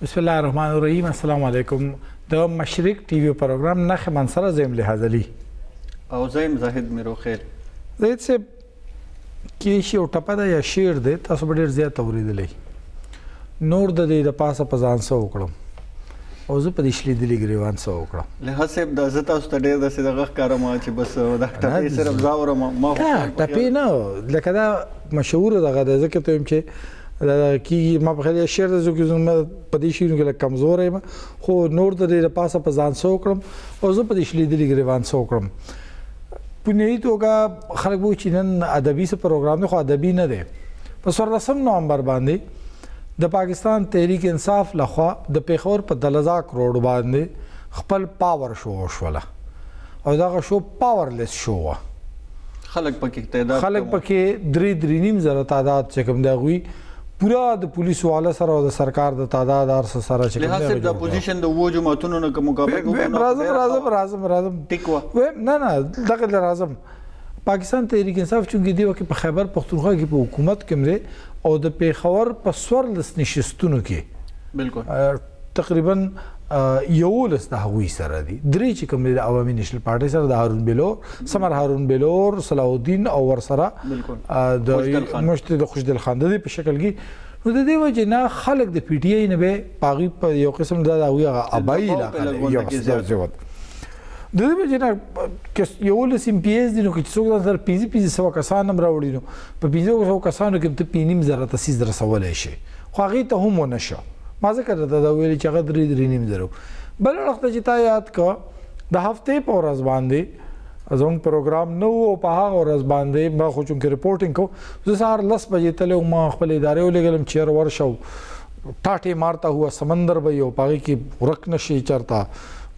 بسم الله الرحمن الرحیم. السلام علیکم. د مشرق ټي وي پروګرام نه منصره زم لحاظ علي او زم زاهد میرو خیر زید سے کې شی او ټپه دا یا شعر دی تاسو ډیر زیات اوریدلې نور د دې د پاسه پزان سو وکړم او زه په دې شلې د لګریوان سو وکړم له حساب د زتا است ډیر د سې دغه کارم چې بس د ټپې صرف زاور ما ټپې نه لکه دا مشهور دغه د ذکر ته چې کی ما په خله شعر د زو زما په دې شعر کې کمزور یم خو نور د دې پاسه پزان سو وکړم او زه په دې شلې د لګریوان سو وکړم په نهي توګه خلک وو چې نن ادبي څه پروګرام نه خو ادبي نه دی په 14 نومبر باندې د پاکستان تحریک انصاف لخوا د پیښور په 10,000 کروڑ باندې خپل پاور شو وشوله او دا شو پاورلیس شو خلک پکې تعداد خلک پکې 3.5 زره تعداد چې کوم دا غوي پورا د پولیسو والا سره او د سرکار د تعداد سره چې کوم له د پوزیشن د وجو ماتونو نه کوم مقابله راځم ټیکوا نه دغه راځم پاکستان تحریک انصاف چونګې دی وکي په خیبر پختونخوا کې په حکومت کې مره او د پیښور په سورلس نشستونو کې بالکل تقریبا یولس د هغوی سره دي درې چې کوم د عوامي نېشنل پارټي سره د هارون بلور سمر هارون بلور صلاح الدین او ور سره د مشتد خوشدل خان د په شکل کې نو د دې وجه نه خلک د پی ټی آی نه به پاغي په یو قسم د هغوی ابای علاقه یو څه د دې وجه نه چې یولس ام پی ایس دي نو چې څوک در 500 کسان هم راوړي نو په 500 کسانو کې ته 5.5 زره تاسیس در سوال شي خو هغه ته هم ونشو ما ذکر دا ویل چې هغه 3.5 زره بل وخت چې تا یاد کا د هفته په ورځ باندې ازون پروګرام نو په هغه ورځ باندې ما خو چونکې ریپورتینګ کو زه سهار 10 بجې تله ما خپل ادارې ولګلم چیر ورشو ټاټه مارتا هوا سمندر به یو پاغي کې ورک نشي چرتا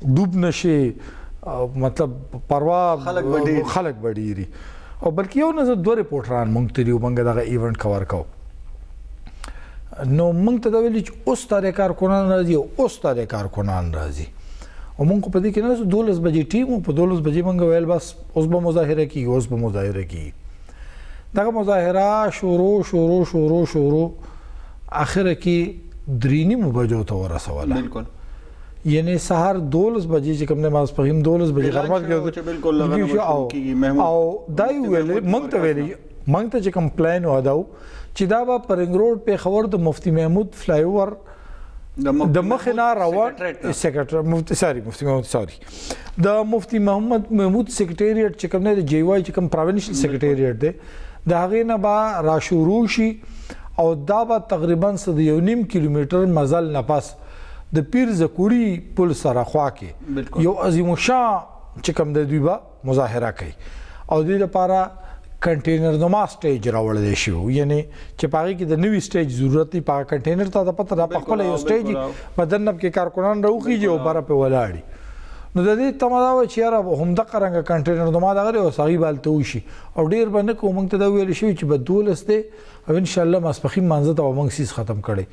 ډوب نشي مطلب پروا خلک بډيري او بلکې یو نه دوه ریپورټران مونږ ته یو منګه دغه ایونت کور کو نو مونږ ته دا ویل چې اوس تاریخ کارکونان راځي اوس تاریخ کارکونان راځي او مونږ په دې کې نه 12 بجې ټیم په 12 بجې مونږ ویل بس اوس به مظاهره کی دغه مظاهره شروع اخر کې 3:30 بجو ته ورسوله بالکل یعنی سحر 12 بجې چې کوم نه ماس په 12 بجې غرمت کې بالکل او دای ویل مونږ ته ویل مونږ ته چې کمپلین وداو چې دا به پرنګ روډ په خبر د مفتی محمود فلای اوور د مخنا روان سیکریټری د مفتی محمود سیکریټریټ چې کوم نه د جی وای چې کوم پروینشل سیکریټریټ دی د هغه نه با را شروع شي او دا به تقریبا 1.5 کیلومتر مزل نه پاس د پیر زکوړي پل سره خوا کې یو عظیم شاه چې کوم د دوی با مظاهره کوي او د دې لپاره کنټینر نو ما سټیج راوړل شي یعنی چې پاره کې د نوې سټیج ضرورت دی په کنټینر ته د پته د خپل یو سټیج بدنب کې کارکونان راوخیږي او بار په ولاړی نو د دې تمادا و چې را هم د قرنګ کنټینر نو ما دغه او صحیح بالته وشي او ډیر باندې کوم ته دا ویل شي چې بدولس دی او ان شاء الله ماسپخیم مانزه ته موږ سیس ختم کړي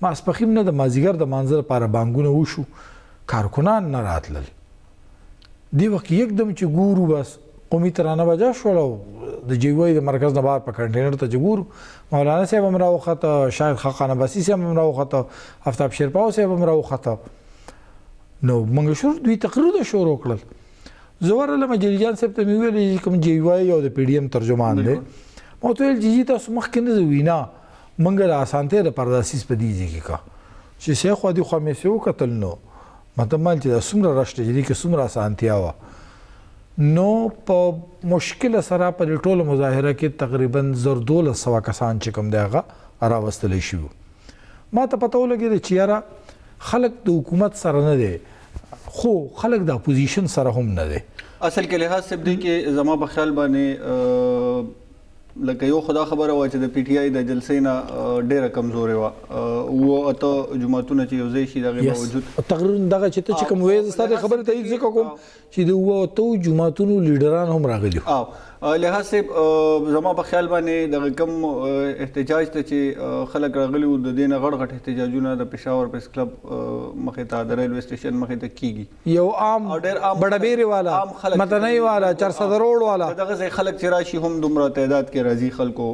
ماسپخیم نه د مازیګر د مانزه لپاره بانګونه وشو کارکونان نه راتلل دی وخت یکدم چې ګورو بس قومي ترانه بجا شو د جیوی د مرکز نه بار په کنټینر ته جګور مولانا صاحب هم راوخته شاید خاقان عباسی صاحب هم راوخته افتاب شیرپاو صاحب هم راوخته نو موږ شروع دوی تقریر شروع کړل زوړ له مجری جان صاحب ته ویل کوم جیوی او د پی ډی ایم ترجمان دی مو ته جی تاسو مخ کې نه وینا موږ له اسانته د پرداسیس په دیږي کې کا چې څه خو دي خو مې سو قتل نو مته مال چې سمره راشته دي کې سمره اسانتیا و نو په مشکل سره په ټولو مظاهره کې تقریبا 1200 کسان چې کوم دغه راوستل شي ما ته پته ولګی چې یاره خلک د حکومت سره نه دي خو خلک د اپوزیشن سره هم نه دي اصل کې لحاظ سب دي کې زما په خیال باندې لکه یو خدا خبره و چې د پی ټی آی د جلسې نه ډیره کمزورې و او اته جماعتونه چې یو ځای شي دغه باوجود تقریبا دغه چې کوم وې ستاسو خبره ته ځکه کوم چې د و اته جماعتونو لیډران هم راغلي او لحاظ صاحب زما په خیال باندې دغه کم احتجاج ته چې خلک راغلي وو د دې نه غټ غټ احتجاجونه د پېښور پریس کلب مخې ته د ریلوے سټیشن مخې ته کیږي یو عام بډبېرې والا متنۍ والا 400 روډ والا دغه ځای خلک چې راشي هم دومره تعداد کې راځي خلکو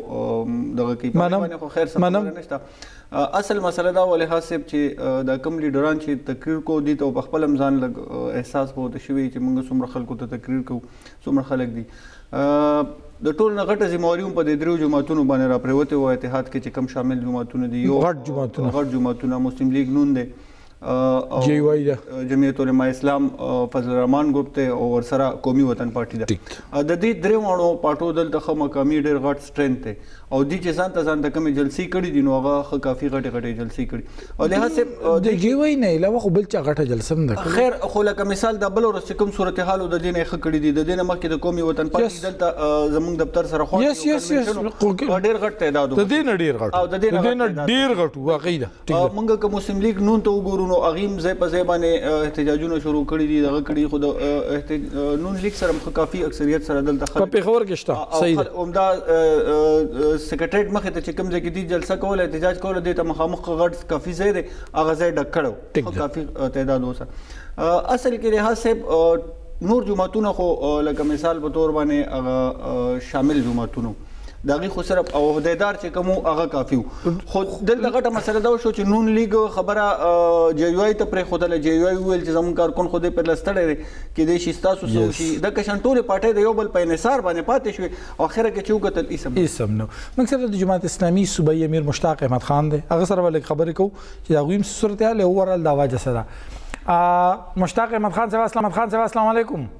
دغه کوي باندې خو خیر سم نشته اصل مسله دا ولې حساب چې د کم لیډران چې تقریر کو دي ته په خپل ځان لګ احساس بوته شوی چې موږ څومره خلکو ته تقریر کوو څومره خلک دي د ټول نه غټه ذمہواری په د درو جماعتونو باندې را پریوته و اتحاد کې چې کم شامل جماعتونه دي یو غټ جماعتونه مسلم لیگ نون دي جی واي ده جمعیت علماء اسلام فضل الرحمن ګروپ ته او ورسره قومي وطن پارټي ده د دې درې وړو پټو دلته مقامي ډېر غټ سټرنث ته او دي چې ځان ته ځان د کمی جلسي کړي دي نو هغه کافي غټه جلسي کړي او له هڅه د جی واي نه علاوه خو بل چا غټه جلسه هم ده خیر خو لکه مثال د بل ورځ کوم صورتحال د دین یې کړي دي د دین مخکې د قومي وطن پارټي دلته زموږ دفتر سره خو ډېر غټ تعداد د دین ډېر غټ او د دین ډېر غټ واقعي ده موږ کوم مسلم لیگ نون ته وګورو نو اغیم ځای په ځای باندې احتجاجونه شروع کړي دي دغه کړي خو نون لیگ سره کافي اکثریت سره دلته په پیښور کې شته صحیح ده عمده سیکریټریټ مخې ته چې کوم ځای کې دي جلسه کوله احتجاج کوله د ته مخامخ غټ کافي ځای دی هغه ځای ډک کړو کافي تعداد اوسه اصل کې لحاظ صاحب نور جماعتونه خو لکه مثال په تور باندې هغه شامل جماعتونو دغه خو صرف او عہدیدار چې کوم هغه کافي خو دلته غټه مسله دا شو چې نون لیگ خبره جی یو ای ته پر خدای جی یو ای ویل چې زمون کارکون خو دې پر لستړې کې د شي تاسو شي د کشن ټوله پټه د یو بل په انحصار باندې پاتې شوی او اخره کې چې وکتل اسم نو موږ سره د جماعت اسلامي صوبایي امیر مشتاق احمد خان دی هغه سره ولې خبرې کو چې دا غویم صورتحال اورال دا واجه سره مشتاق احمد خان صاحب السلام علیکم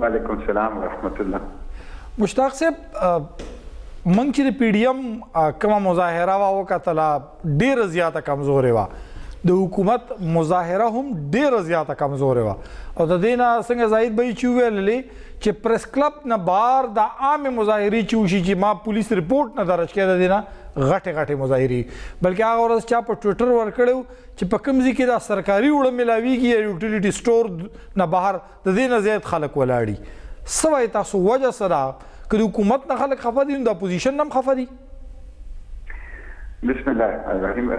وعلیکم السلام ورحمت الله مشتاق صاحب من چې د پی ډی ایم کومه مظاهره وا وکتله ډېره زیاته کمزورې وه د حکومت مظاهره هم ډېره زیاته کمزورې وه او د دې نه څنګه زاهد بهي چې وویلې چې پریس کلب نه بهر د عامې مظاهرې چې وشي چې ما پولیس رپورټ نه درج کړی د دې نه غټې مظاهرې بلکې هغه ورځ چا په ټویټر ورکړی چې په کوم ځای کې دا سرکاري وړه ملاویږي یا یوټیلیټي سټور نه بهر د دې نه زیات خلک ولاړي څه وایي تاسو وجه څه ده که د حکومت نه خلک خفه دي نو د اپوزیشن نه هم خفه دي بسم الله الرحمن الرحیم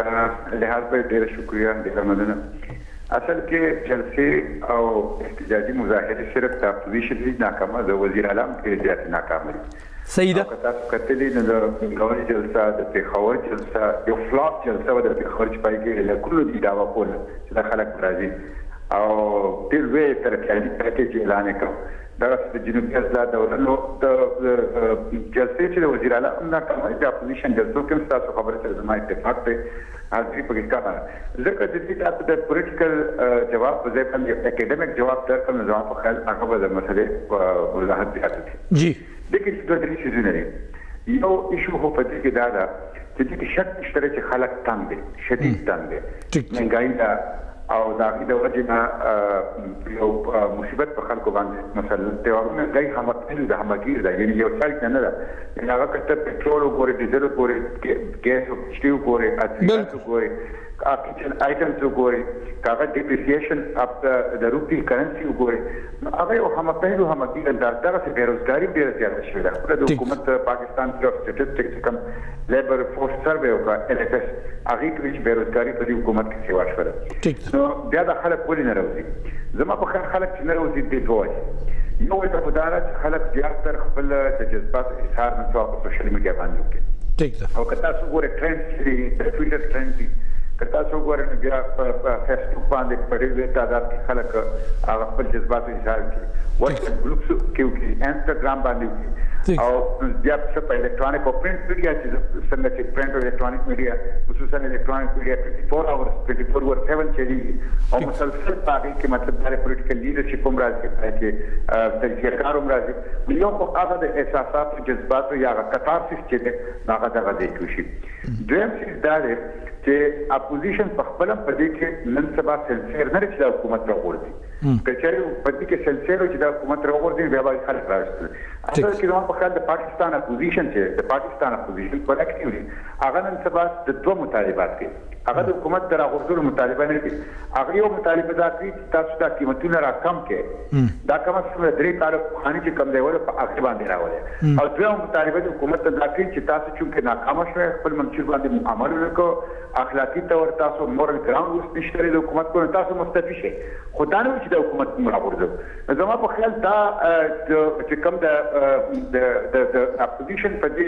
لحاظ به ډېره شکریه ډېره مننه اصل کې جلسې او احتجاجي مظاهرې صرف د اپوزیشن دي ناکامه د وزیر اعلی کې زیات ناکامه دي صحیح ده که تاسو کتلې نو د غونډې جلسه د پېښور جلسه یو فلاپ جلسه و د پېښور چې پای کې له کلو دي دعوا کوله چې د خلک راځي او ډېر وی ترقیاتي پیکیج اعلان کړ دا د جنوبي اضلاع دولتونو د جلسې چې د وزیر اعلی هم ناکامه د اپوزیشن جلسو کې تاسو خبره سره زما اتفاق دی حاضري پکې کار ځکه چې دې تاسو د پولیټیکل جواب په ځای باندې اکیډمیک جواب درکړم نو ځواب په خیال هغه به د مسلې وضاحت زیات کړي جی دغه څه د دې سيزونه لري یو ایشو هو په دې کې دا ده چې دې شک نشته چې خلک تنګ دي شدید تنګ دي منګای دا او دا د وجهه یو مصیبت په خلکو باندې مثلا تیورونه غي همکاري د همکاري دا یعنی یو څل نه ده هغه کته پټرول وګوري ډیزل وګوري ګیس او سټیو وګوري اټیکل وګوري کچن آیټمز وګوري کاغذ ډیپریسیشن اپ د روپی کرنسي وګوري هغه یو همکاري دا څه بیروزګاری ډیره زیاته شوې ده د حکومت پاکستان طرف سټټسټکس کم لیبر فورس سروې او ال اف اس هغه کې بیروزګاری په حکومت کې سیوا شوه نو بیا د خلک ولې نه راوځي زما په خلک چې نه راوځي د دوی یو د خدای خلک زیاتره خپل د جذبات اظهار نه په سوشل میډیا باندې کوي ټیک ده او کله تاسو ګورئ ټرند د ټویټر ټرند که تاسو ګورئ بیا په فیسبوک باندې په ډېر تعداد کې خلک هغه خپل جذبات اظهار کوي واتساپ ګروپس کې انستګرام باندې او بیا په الکترونیک او پرنٹ میډیا چې څنګه چې پرنٹ او الکترونیک میډیا خصوصا الکترونیک میډیا 24/7 چلیږي او مسلسل پاره کې مطلب د پولیټیکل لیډرشپ هم راځي چې تجزیه‌کار هم راځي یو په هغه د احساسات او جذبات یا کاتارسیس چې هغه دغه دی کوشي دویم څه دا دی چې اپوزیشن په خپل په دې کې نن سبا سلسله نه لري چې حکومت راغورځي کچاري په دې کې سلسله چې د حکومت راغورځي بیا به خلک راځي اصل کې نو په خپل د پاکستان اپوزیشن چې د پاکستان اپوزیشن پر اکټیولی هغه نن سبا د دوه مطالبات کې هغه د حکومت د راغورځولو مطالبه نه کوي. هغه یو مطالبه دا کوي چې تاسو دا قیمتونه راکم کړئ. دا کم از کم 3 کال خاني چې کم دی ول په هغه باندې راولي. او دویم مطالبه د حکومت دا کوي چې تاسو چې ناکام شوه خپل منشور باندې عمل وکړو، اخلاقی تور تاسو مورل ګراوند اوس نشته د حکومت کو تاسو مستفی شئ. خدانه چې د حکومت راغورځو. زما په خیال دا چې کم د اپوزیشن په دې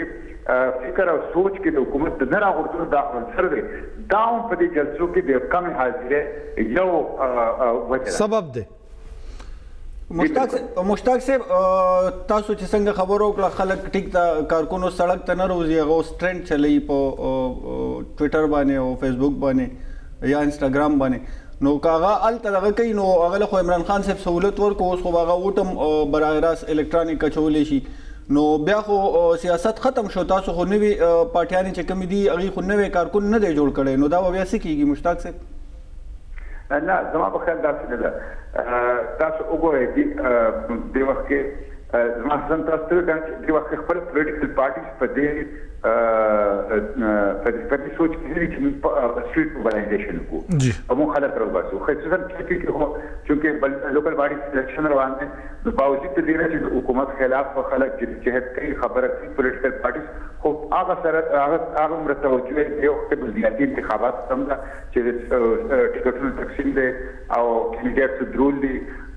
فکر او سوچ کې د حکومت د نه راغورځولو دا عنصر دی. دا په دې جلسو کې د کم حاضرې یو وجه سبب دی. مشتاق صاحب تاسو چې څنګه خبرو کړه خلک ټیک تا کارکونو سړک ته نه روزي، هغه ټرند چلی په ټویټر باندې او فیسبوک باندې یا انستګرام باندې، نو کاغه الته دغه کوي نو هغه خو عمران خان صاحب سہولت ورکو، اوس خو هغه وټم برای راست الکترونیک کچولې شي، نو بیا خو سیاست ختم شو. تاسو خو نوی پارټیانې چې کوم دي هغه خو نوی کارکون نه دی جوړ کړی، نو دا بیا څه کیږي مشتاق صاحب؟ نه زما په خیال داسې نه ده. تاسو وګورئ د وخت کې زما څنګه تاسو ته د وخت خپل پولیټیکل پارټیز په دې په دې سوچ کې چې په سټریټ موبلایزیشن کو موږ خلک راوباسو، خصوصا کې هو چې لوکل باډي سلیکشن روان دي. د باوجود د دې چې حکومت خلاف خلک جهاد کوي خبره کوي پولیټیکل پارټیز خو هغه سره هغه مرتوجه یو خپل ځانګړي انتخابات څنګه چې ټیکټونو تقسیم دي او کینډیډیټس درول دي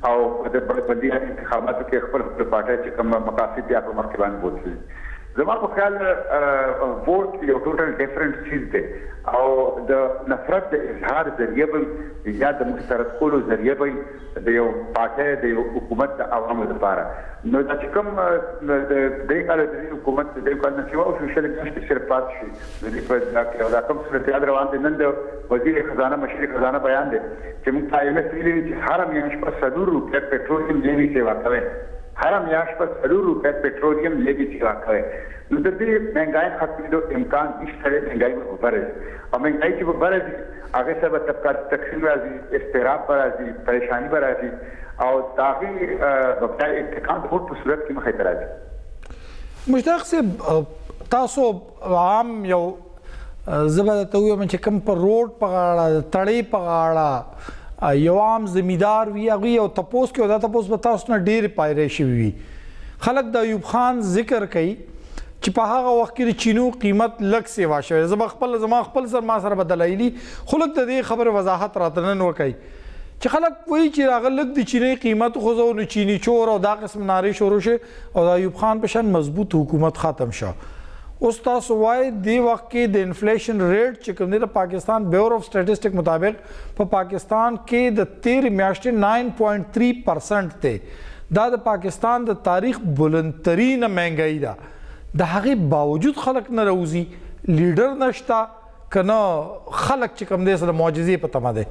او د بلدي انتخاباتو کې خپل پارټي چې کوم مقاصد دي هغه مخکې باندې بوتل. زما په خیال ووټ یو ټوټل ډیفرنٹ چیز دی او د نفرت د اظهار ذریعہ به یا د مسترد کولو ذریعہ به د یو پارټي د یو حکومت د عوامو لپاره نو د کوم د دې کال د حکومت د کال نه سیوا او سوشل میډیا صرف پات شي د دې په ځکه چې دا کوم صورت روان دي. نن د وزیر خزانه مشر خزانه بیان دي چې موږ تایمه سویلي چې هر میاشت په 100 روپیا پټرولیم لیوي سیوا کوي، هر میاشت په 100 روپیا پټرولیم لیوي سیوا کوي. نو د دې مهنګای ختمېدو امکان نشته. مهنګای به وبرځي او مهنګای چې وبرځي هغه سبب طبقات تقسیم راځي، استراب راځي، پریشانی راځي او داغي په اتکان ټول په صورت کې مخې ته راځي. مشتاق صاحب تاسو عام یو زبرته وي چې کوم پر روډ په غاړه تړې په غاړه یو عام زمیدار وي هغه او تپوس کې دا تپوس به تاسو نه ډېر پایره شي وي. خلک د ایوب خان ذکر کوي چې په هغه وخت کې د چینو قیمت لږ سیوا شوی. زما خپل سر ما سره بدلایلی خلک د دې خبره وضاحت راته نن وکړي چې خلک وایي چې هغه لږ د چینی قیمت خو زو نو چینی چور او دا قسم نارې شروع شي او د ایوب خان په شان مضبوط حکومت ختم شو. اوس تاسو وایي د وخت کې د انفلیشن ریټ چې کوم دی د پاکستان بیور آف سټیټسټک مطابق په پاکستان کې د 13 میاشتې 9.3% ته دا د پاکستان د تاریخ بلندترین مهنګائی ده. د هغې باوجود خلک نه راوځي، لیډر نشته کنه خلک چې کوم دی سره معجزې په تمه دی.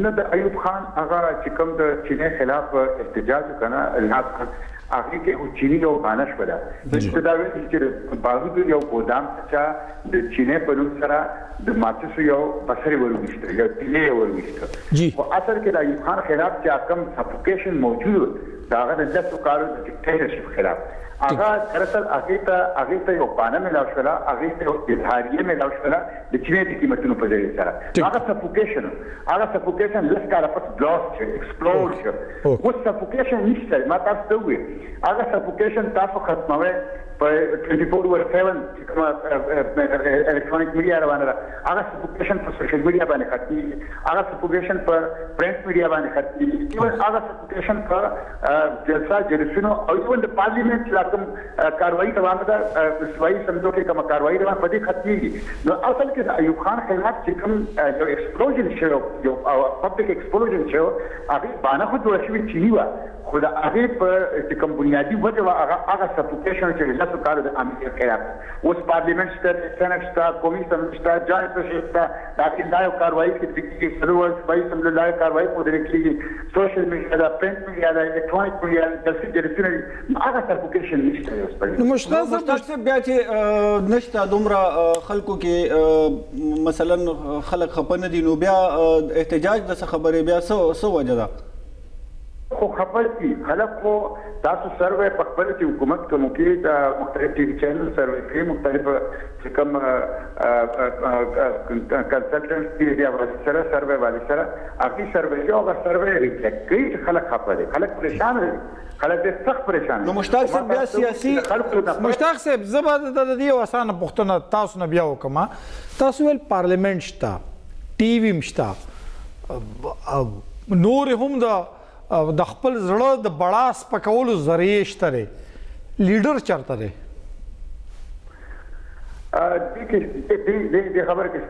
نه د ایوب خان هغه چې کوم د چینی خلاف احتجاج کنه الحاق هغه کې چینی یو بانش ولا چې دا وایي چې باوجود یو ګودام چې د چینی په نوم سره د ماتسو یو بصري ورغشته یو چینی ورغشته او اثر کې د ایوب خان خلاف چې کوم سفوکیشن موجود دا هغه د 10 کالو د ډیکټیټرشپ خلاف هغه دراصل هغه ته یو پانه ملاو شولا، هغه ته یو اظهاریه ملاو شولا د چینی د قیمتونو په ځای سره هغه سفوکیشن لسکاله پس بلاست شو ایکسپلود شو. و سفوکیشن نشته ما تاسو ته وی هغه سفوکیشن تاسو ختموي په 24/7 چې کومه الکترونیک میډیا روانه ده هغه سفوکیشن په سوشل میډیا باندې ختمي، هغه سفوکیشن په پرنٹ میډیا باندې ختمي، هغه سفوکیشن په جلسونو او ایون د پارلیمنت لا کوم کاروایی روانه ده سوای سمجھو کې کوم کاروایی روانه په دې ختمي. نو اصل کې د ایوب خان خلاف چې کوم یو ایکسپلوژن شو یو پبلک ایکسپلوژن شو هغه باندې خو جوړ شوی چینی و خو د هغه په کوم بنیادی وجه هغه سفوکیشن چې لاسو کار د امریکا خلاف اوس پارلیمنت ته سېنات ته کمیشن ته جاینټ سیسټم دا کې دا یو کاروایی کې سرور سپای سم له کاروایی په دې کې سوشل میډیا دا پرنٹ میډیا دا الکترونیک میډیا د سټیټ هغه سفوکیشن نشته. نو مشتاق بیا چې نشته دومره خلکو کې مثلا خلک خپنه دي نو بیا احتجاج د خبرې بیا سو وجه ده خو خبر دي خلک خو تاسو سروې په خپل چې حکومت کوم کې د مختلف ټي وي چینل سروې کې مختلف چې کوم کنسلټنټ دي سره سروې والي سره اخی سروې یو سروې ریفلیکټ کوي خلک خبر دي خلک پریشان دي خلک ډېر سخت پریشان دي نو مشتاق صاحب بیا سیاسي مشتاق صاحب زبر د دې وسانه پښتنه تاسو نه بیا وکما تاسو ول پارلیمنت شتا ټي وي مشتا نور هم د خپل زړه د بڑاس پکولو ذریعہ شته لیډر چرته دی دې خبره کې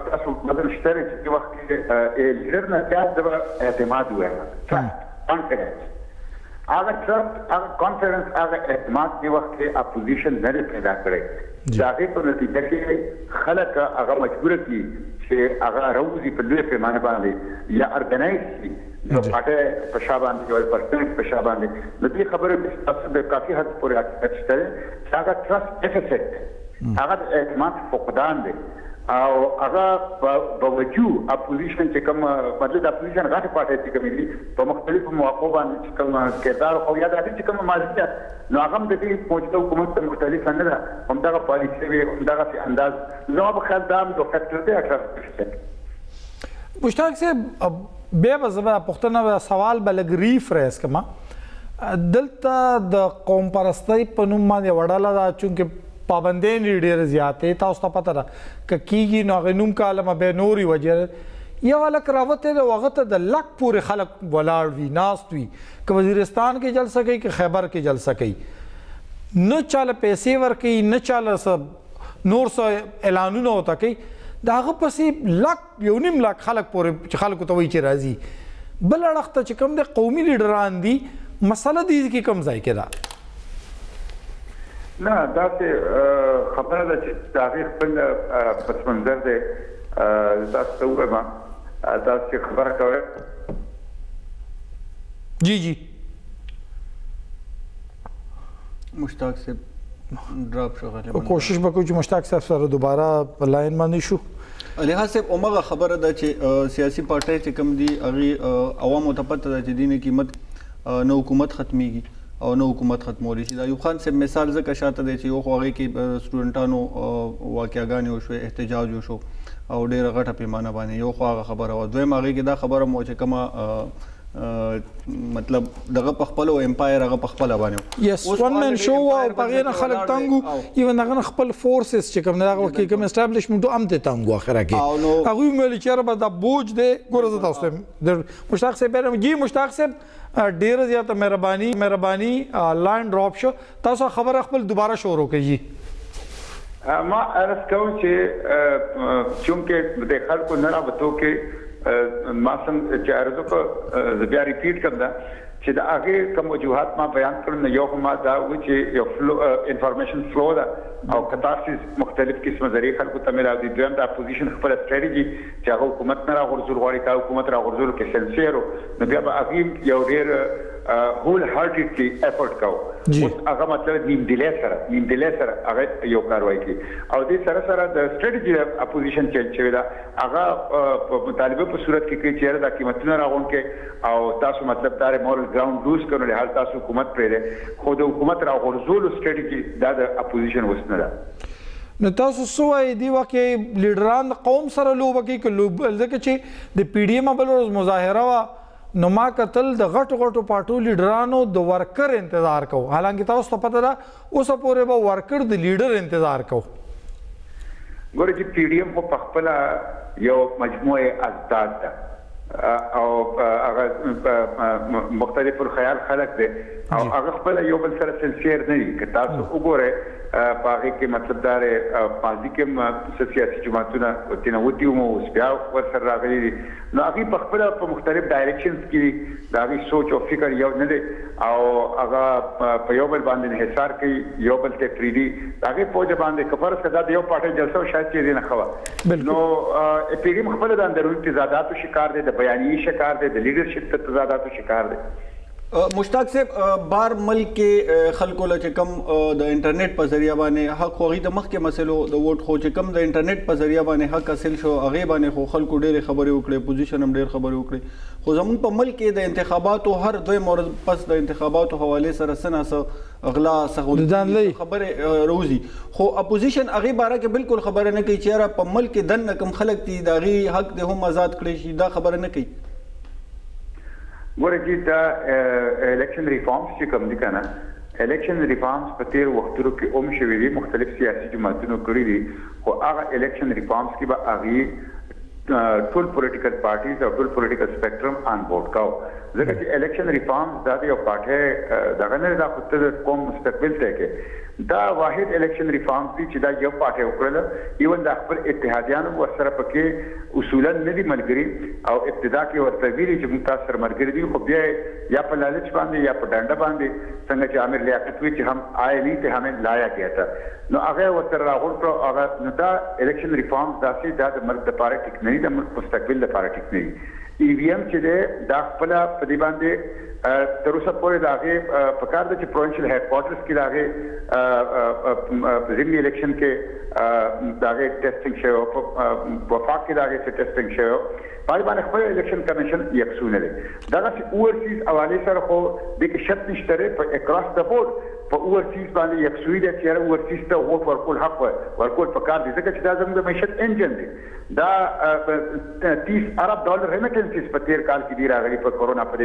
تاسو مدن شته چې وخت کې لیډر نه زیات د اعتماد وایم کانفیډنس هغه ټرسټ هغه کانفیډنس هغه اعتماد دی وخت کې اپوزیشن نه پیدا کړي ځکه په نتیجه کې خلک هغه مجبور دي چې هغه راوځي په لوی پیمانه باندې یا ارګنایز شي نو پټه په شابان دی او پرسنټ په شابان دی نو دې خبره تاسو به کافي حد پورې اچته هغه ټرسټ ډیفیسټ هغه اعتماد فقدان دی او هغه باوجود اپوزیشن چې کوم مطلب اپوزیشن غاټه پاتې چې کوم دي په مختلفو مواقعو باندې چې کوم کردار او یا د دې کوم مازیت نو هغه د دې موجوده حکومت مختلف نه ده همدغه پالیسي وي همدغه انداز نو په خیال دام د فیکټر دی اکثر مشتاق صاحب بیا به زما پښتنه سوال بلګ ریفریز کما دلته د قوم پرستی په نوم باندې وړاله دا چونکه پابندین ډېر زیاتې تاسو ته پته ده کیږي نو غنوم کالمه به نوري وجه یو الک راوته د وخت د لک پورې خلک ولاړ وی ناست وی ک وزیرستان کې جلسه کوي ک خیبر کې جلسه کوي نه چاله پیسې ورکي نه چاله سب نور سو اعلانونه وتا کوي داغه پسې لک یو نیم لک خلک پورې خلکو ته وی چې راځي بل اړخته چې کوم د قومي لیډران دي مسله دي کې کم ځای کې ده نه دا څه خبره ده چې تاریخ په پس منظر ده تاسو وګورئ تاسو خبره کوئ جی مشتاق صاحب ډراپ شو غالبا کوشش وکړو چې مشتاق صاحب سره دوباره په لاین باندې شو الها صاحب اومغه خبره ده چې سیاسي پارټي چې کم دي هغه عوامو ته پته ده چې دینه قیمت نو حکومت ختميږي او نو حکومت ختمول شي دا ایوب خان صاحب مثال ځکه شاته دی چې یو خو هغه کې سټوډنټانو واقعګانې وشو احتجاج وشو او ډېر غټه پیمانه باندې یو خو هغه خبره و دویم هغه کې دا خبره مو چې کما مطلب دغه پخپل او امپایر هغه پخپل باندې یس ون من شو او پغې نه خلک تنګو ایون هغه خپل فورسز چې کوم دغه کې کوم اسټابلیشمنت هم ته تنګو اخره کې هغه مل چې رب دا بوج دی ګورزه تاسو مشتاق صاحب جی مشتاق صاحب ډیر زیاته مهرباني لاین ډراپ شو تاسو خبر خپل دوباره شروع کړئ ما عرض کوم چې چونکه د خلکو نه راوته کې ما سم چې عرض کو بیا ریپیټ کړم چې دا هغه کوم وجوهات ما بیان کړل یو ما دا و چې یو انفارمیشن فلو دا او کتاسیس مختلف قسمه ذریعہ خلکو ته ملاوي دي دویم د اپوزیشن خپل استراتیژي چې هغه حکومت نه راغورځول غواړي کا حکومت راغورځول کې سنسیرو نو بیا به هغه یو ډیر هول هارټډلی افورت کاو اوس هغه مطلب نیم ډیلی سره هغه یو کاروایی کوي او دې سره د استراتیژي اپوزیشن چینج شوی دا هغه په مطالبه په صورت کې چې د قیمتونو راغون کې او تاسو مطلب دار مورل ګراوند لوز کړو له حال تاسو حکومت پرې خو د حکومت راغورځول استراتیژي دا د اپوزیشن وسنه ده نو تاسو سوای دی وکه لیډران قوم سره لوبه کې ځکه چې د پی ډی ایم بل روز مظاهره وا نو ما قتل د غټو پارټو لیډرانو د ورکر انتظار کو حالانکه تاسو ته پته ده اوس پورې به ورکر د لیډر انتظار کو ګورې چې پی ډی ایم په خپل یو مجموعه ازداد ده او هغه مختلف الخيال خلق دي او هغه خپل یو بل سره سنسیر نه دي که تاسو وګورئ پاره کې مطلب دار پازي کې سیاسي جماعتونه تنوتي مو بیا ور سره راغلي نو هغه په خپل په مختلف ډایرکشنز کې دا غي سوچ او فکر یو نه دي او هغه په یو بل باندې انحصار کوي یو بل ته فریدي هغه په ځ باندې کفر صدا د یو پټه جلسه شاید چې نه خوا نو پیریم خپل د اندرونی تضاداتو شکار دي د بیانیه شکار دي د لیډرشپ تضاداتو شکار دي مشتاق صاحب بار ملک کې خلکو له چې کم د انټرنیټ په ذریعہ باندې حق خو غي د مخکې مسلو د ووټ خو چې کم د انټرنیټ په ذریعہ باندې حق حاصل شو هغه باندې خو خلکو ډېر خبرې وکړي اپوزیشن هم ډېر خبرې وکړي خو زموږ په ملک کې د انتخاباتو هر دوی مورز پس د انتخاباتو حواله سره سناسه اغلا سغول خبره روزي خو اپوزیشن هغه باره کې بالکل خبره نه کوي چې را په ملک کې دن کم خلک دي دا غي حق د هم آزاد کړي شي دا خبره نه کوي ورته دا الیکشن ریفارمز چې کوم دي کنه الیکشن ریفارمز په تیر وختونو کې اوم شوي دي مختلف سیاسي جماعتونو کړی دي خو هغه الیکشن ریفارمز کې به هغه ټول پولیټیکل پارټیز او ټول پولیټیکل سپیکټرم آن بورډ کاو ځکه چې الیکشن ریفارمز دا یو پارټي دغه نه دا خپل قوم مستقبل ته کې دا واحد الیکشن ریفارمز دي چې دا یو پارټي وکړل ایون د خپل اتحادیانو ورسره پکې اصولا نه دي ملګری او ابتدا کې ورته ویلي چې موږ تاسو سره ملګری دي خو بیا یا په لالچ باندې یا په ډنډه باندې څنګه چې عامر لیاقت وی چې هم آئے نہیں ته ہمیں لایا گیا تھا نو هغه ورته راغون پر هغه نو دا الیکشن ریفارمز داسې دا د ملک لپاره ټیک نه دي د ملک مستقبل لپاره ټیک نه دي ای وی ایم چې دا خپل په دې باندې تر اوسه پورې داغه په کار د چې پروینشل هډ کوارټرز کې داغه ضمني الیکشن کې داغه ټیسټینګ شوی په وفاق کې داغه ټیسټینګ شوی پای باندې خپل الیکشن کمیشن یکسونه دي دا چې اوورسیز حواله سره خو د کې شرط نشته په اکراس د بورډ په اوورسیز باندې یکسوي د چې اوورسیز ته ووټ ورکول حق ورکول په کار دي ځکه چې دا زموږ د معیشت انجن دی دا $30 ارب ریمیټنسز په تیر کال کې دی راغلي په کورونا په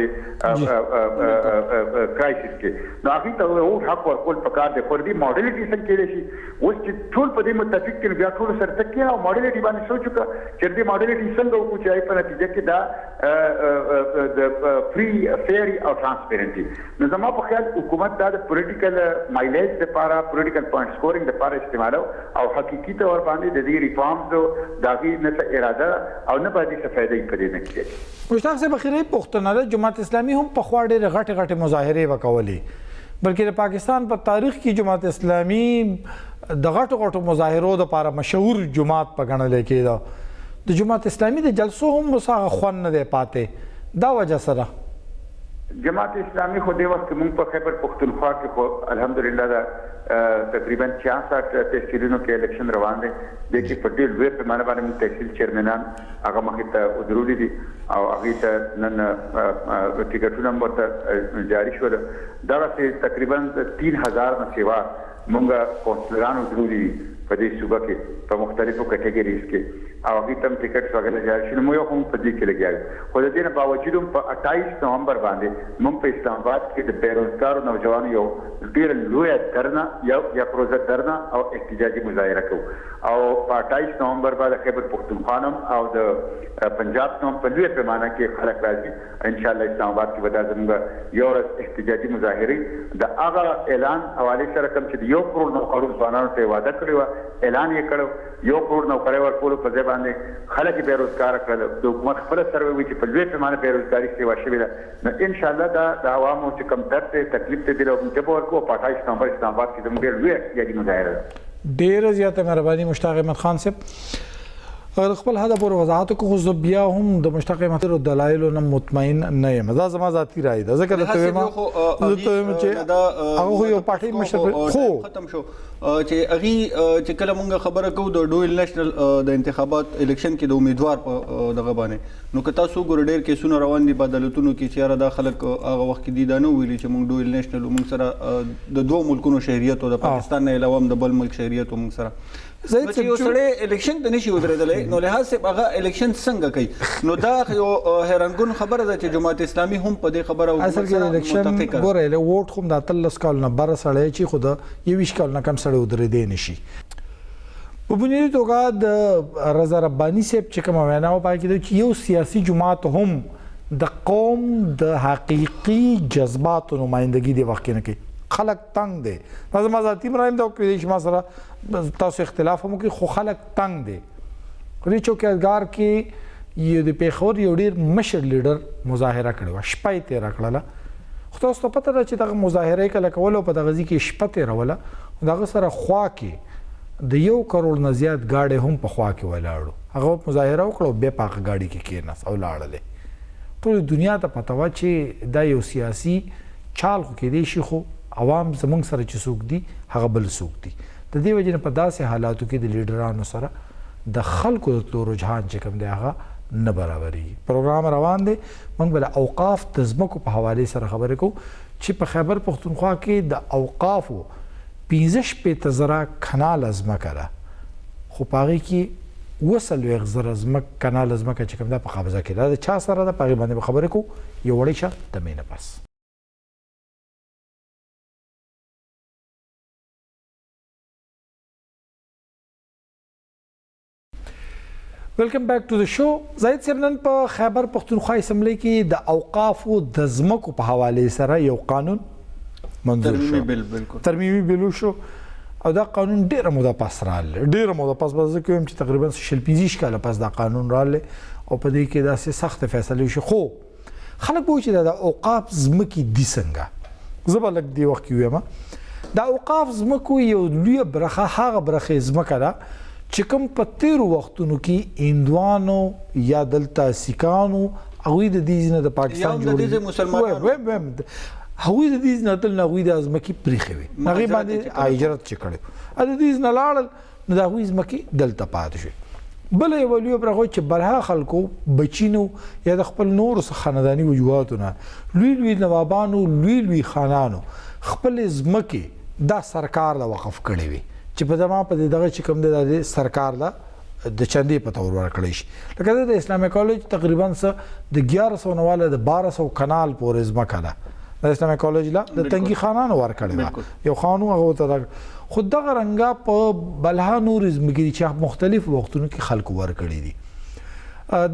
کرایسس کې نو هغه ته ووټ حق ورکول په کار دی خو دې موډلټي څنګه کېږي شي اوس چې ټول په دې متفق کې بیا ټول سره تکي او موډلټي باندې سوچو چې دې موډلټي څنګه وکړو چې په نتیجه کې دا د فری فیر او ترانسپیرنټي نو زموږ په خیال حکومت دا د پولیټیکل مایلیج لپاره پولیټیکل پوینټ سکورینګ لپاره استعمالو او حقيقي تور باندې د دې ریفارمز داغي نه اراده او نه باندې څه فائدې پدې نه کېږي مشتاق صاحب خیره پښتنه د جماعت اسلامي هم په خوا ډېر غټ مظاهره وکولې بلکې د پاکستان په تاریخ کې جماعت اسلامي د غټ مظاهرو د لپاره مشهور جماعت په ګڼل کېده د جماعت اسلامي د جلسو هم مساغه خون نه دی پاتې دا وجه سره جماعت اسلامي خو د وخت مونږ په خیبر پختونخوا کې خو الحمدلله دا تقریبا 66 تحصیلونو کې الیکشن روان دي د کې په ډېر لوی پیمانه باندې موږ تحصیل چیرمنان هغه مخې ته ودرولي دي او هغه ته نن ټیکټونه ورته جاری شول دا تقریبا 3000 نه سیوا موږ کونسلرانو ودرولي په دې صوبه کې په مختلفو کټګوریز کې او هغه تم ټیکټ وغیرہ جاری شول مو یو هم په دې کې لګیاو خو د دې نه باوجود په 28 نومبر باندې موږ په اسلام آباد کې د بیروزګارو نوجوانو یو ډیر لوی درنا یا پروژه درنا او احتجاجي مظاهره کوو او په 28 نومبر باندې خیبر پختونخوا او د پنجاب نوم په لوی پیمانه کې خلک راځي ان شاء الله اسلام آباد کې ودا زموږ یو ورځ احتجاجي مظاهره د هغه اعلان حواله سره کوم چې 1 کروڑ نوکرو ځوانانو ته وعده کړو اعلان یې کړو 1 کروڑ نوکري ورکول په ځای باندې خلک بیروزګار کړل د حکومت خپل سروي چې په لوی پیمانه بیروزګاری سیوا شوی ده نو ان شاء الله دا د عوامو چې کم درد تکلیف ته دی او چې ورکو په 28 نومبر اسلام آباد کې زموږ ډېر لوی احتجاجي مظاهره ډېر زیاته مهرباني مشتاق احمد خان صاحب خپل هدا پر وضاحت کو خو بیا هم د مشتاق احمد او دلایل نه مطمئن نه یم دا زما ذاتی رائے ده ذکر ته ما چې هغه یو پارټي مشر خو ختم شو چې اغي چې کله مونږ خبره کوو د ډویل نېشنل د انتخابات الیکشن کې د امیدوار په دغه باندې نو که تاسو ګور ډېر کیسونه روان دي بدلتونو کې چې را د خلک هغه وخت کې دي دا نو ویلي چې مونږ ډویل نېشنل مونږ سره د دوه ملکونو شهريت او د پاکستان نه علاوه د بل ملک شهريت مونږ سره زه چې یو سړی الیکشن ته نشي ودرېدلی نو لحاظ صاحب هغه الیکشن څنګه کوي نو دا یو حیرانګون خبره ده چې جماعت اسلامي هم په دې خبره اصل کې الیکشن ګوره له ووټ خو د 13 کال نه بر سړی چې خود 21 کال نه کم سړی ودرېدی نشي په بنیادي توګه د رضا رباني صاحب چې کوم وینا و پای کې چې یو سیاسي جماعت هم د قوم د حقيقي جذباتو نمائندګي دی وخت نه کوي خلق تنگ دی نظم ذاتی مرایم دا کوي چې ما سره تاسو اختلاف هم کوي خو خلق تنگ دی ری چوکیدګار کې یو د پیښور یو ډیر مشر لیډر مظاهره کړو شپه تیر کړله خو تاسو ته پته ده چې دغه مظاهره کله کول په دغه ځکه شپه تیر ولا دغه سره خوا کې د 1 کروڑ نه زیات گاډي هم په خوا کې ولاړو هغه مظاهره وکړو به پاک گاډي کې کېناس او لاړلې ټول دنیا ته پته وه چې دا یو سیاسي چال خو کېدی شي خو عوام زمونږ سره چې څوک دي هغه بل څوک دي. د دې وجې نه په داسې حالاتو کې د لیډرانو سره د خلکو د تلو رجحان چې کوم دی هغه نه برابرېږي. پروګرام روان دی. موږ به د اوقاف د ځمکو په حوالې سره خبرې کوو چې په خیبر پښتونخوا کې د اوقافو 15,000 کناله ځمکه ده، خو په هغې کې 40,000 کناله ځمکه چې کوم ده په قبضه کې ده. د چا سره ده په هغې باندې به خبرې کوو. یو وړی شه د مینه پس. ویلکم بیک ټو د شو. زاهد صاحب نن په خیبر پښتونخوا اسمبلی کې د اوقافو د ځمکو په حوالې سره یو قانون منظور شو، ترمیمي بل شو، او دا قانون ډیره موده پس راغلی، ډیره موده پس به زه کوم چې تقریبا 15 کاله پس دا قانون راغلی او په دې کې داسې سخت فیصلې وشي. خو خلک وایي چې د اوقاف ځمکې دي څنګه. زه به لږ دې وخت کې ویم د اوقاف ځمکو یو لویه برخه هغه برخې ځمکه ده چې کوم په تیرو وختونو کې هندوانو یا دلته سیکانو هغوی د دې نه د پاکستان هغوی د دې نه تل هغوی د ځمکې پریښې وې، هغې باندې هجرت چې کړی د دې نه لاړل نو د هغوی ځمکې دلته پاتې شوې. بله یوه لویه برخه چې برها خلکو بچینو یا د خپل نورو خانداني وجوهاتو نه لوی لوی نوابانو لوی لوی خانانو خپلې ځمکې دا سرکار له وقف کړې وې چې په زما په دغه چې کوم د سرکار له د چندې په تور ورکړی شي. لکه د اسلامي کالج تقریبا د 1100 نواله د 1200 کنال پورې ځمکه ده د اسلامي کالج له د تنګي خانانو ورکړی وه، یو خانو هغه ته خو دغه رنګه په بلها نور ځمکې دي چې مختلف وختونو کې خلکو ورکړي دي.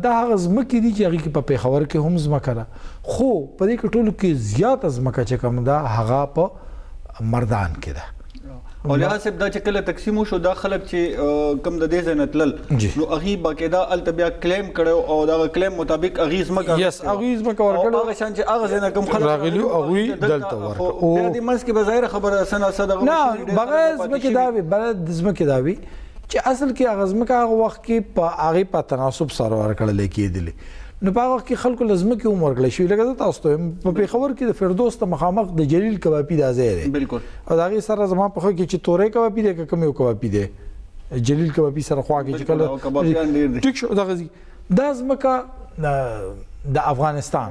دا هغه ځمکې دي چې هغې کې په پېښور کې هم ځمکه ده، خو په دې کې ټولو کې زیاته ځمکه چې کوم ده هغه په مردان کې ده. او لحاظ صاحب دا چې کله تقسیم وشو دا خلک چې کم د دې ځای نه تلل نو هغې باقاعده هلته بیا کلیم کړی او د هغه کلیم مطابق هغې ځمکه هغوی ځمکه ورکړې هغه شان چې هغه ځای نه کوم خلک راغلي هغوی دلته ورکړه. بیا دې منځ کې به ظاهره خبره څه نه څه دغه نه بغیر ځمکې دا وي چې اصل کې هغه ځمکه هغه وخت کې په هغې په تناسب سره ورکړلی کېدلې نو په هغه وخت کې خلکو له ځمکې هم ورکړلی شوي. لکه زه تاسو ته وایم په پېښور کې د فردوس ته مخامخ د جلیل کبابي دا ځای دی بالکل، او د هغې سره زما په خوښ کې چې تورې کبابي دی که کوم یو کبابي دی جلیل کبابي سره خوا کې چې کله ټیک شو دغه دا ځمکه د افغانستان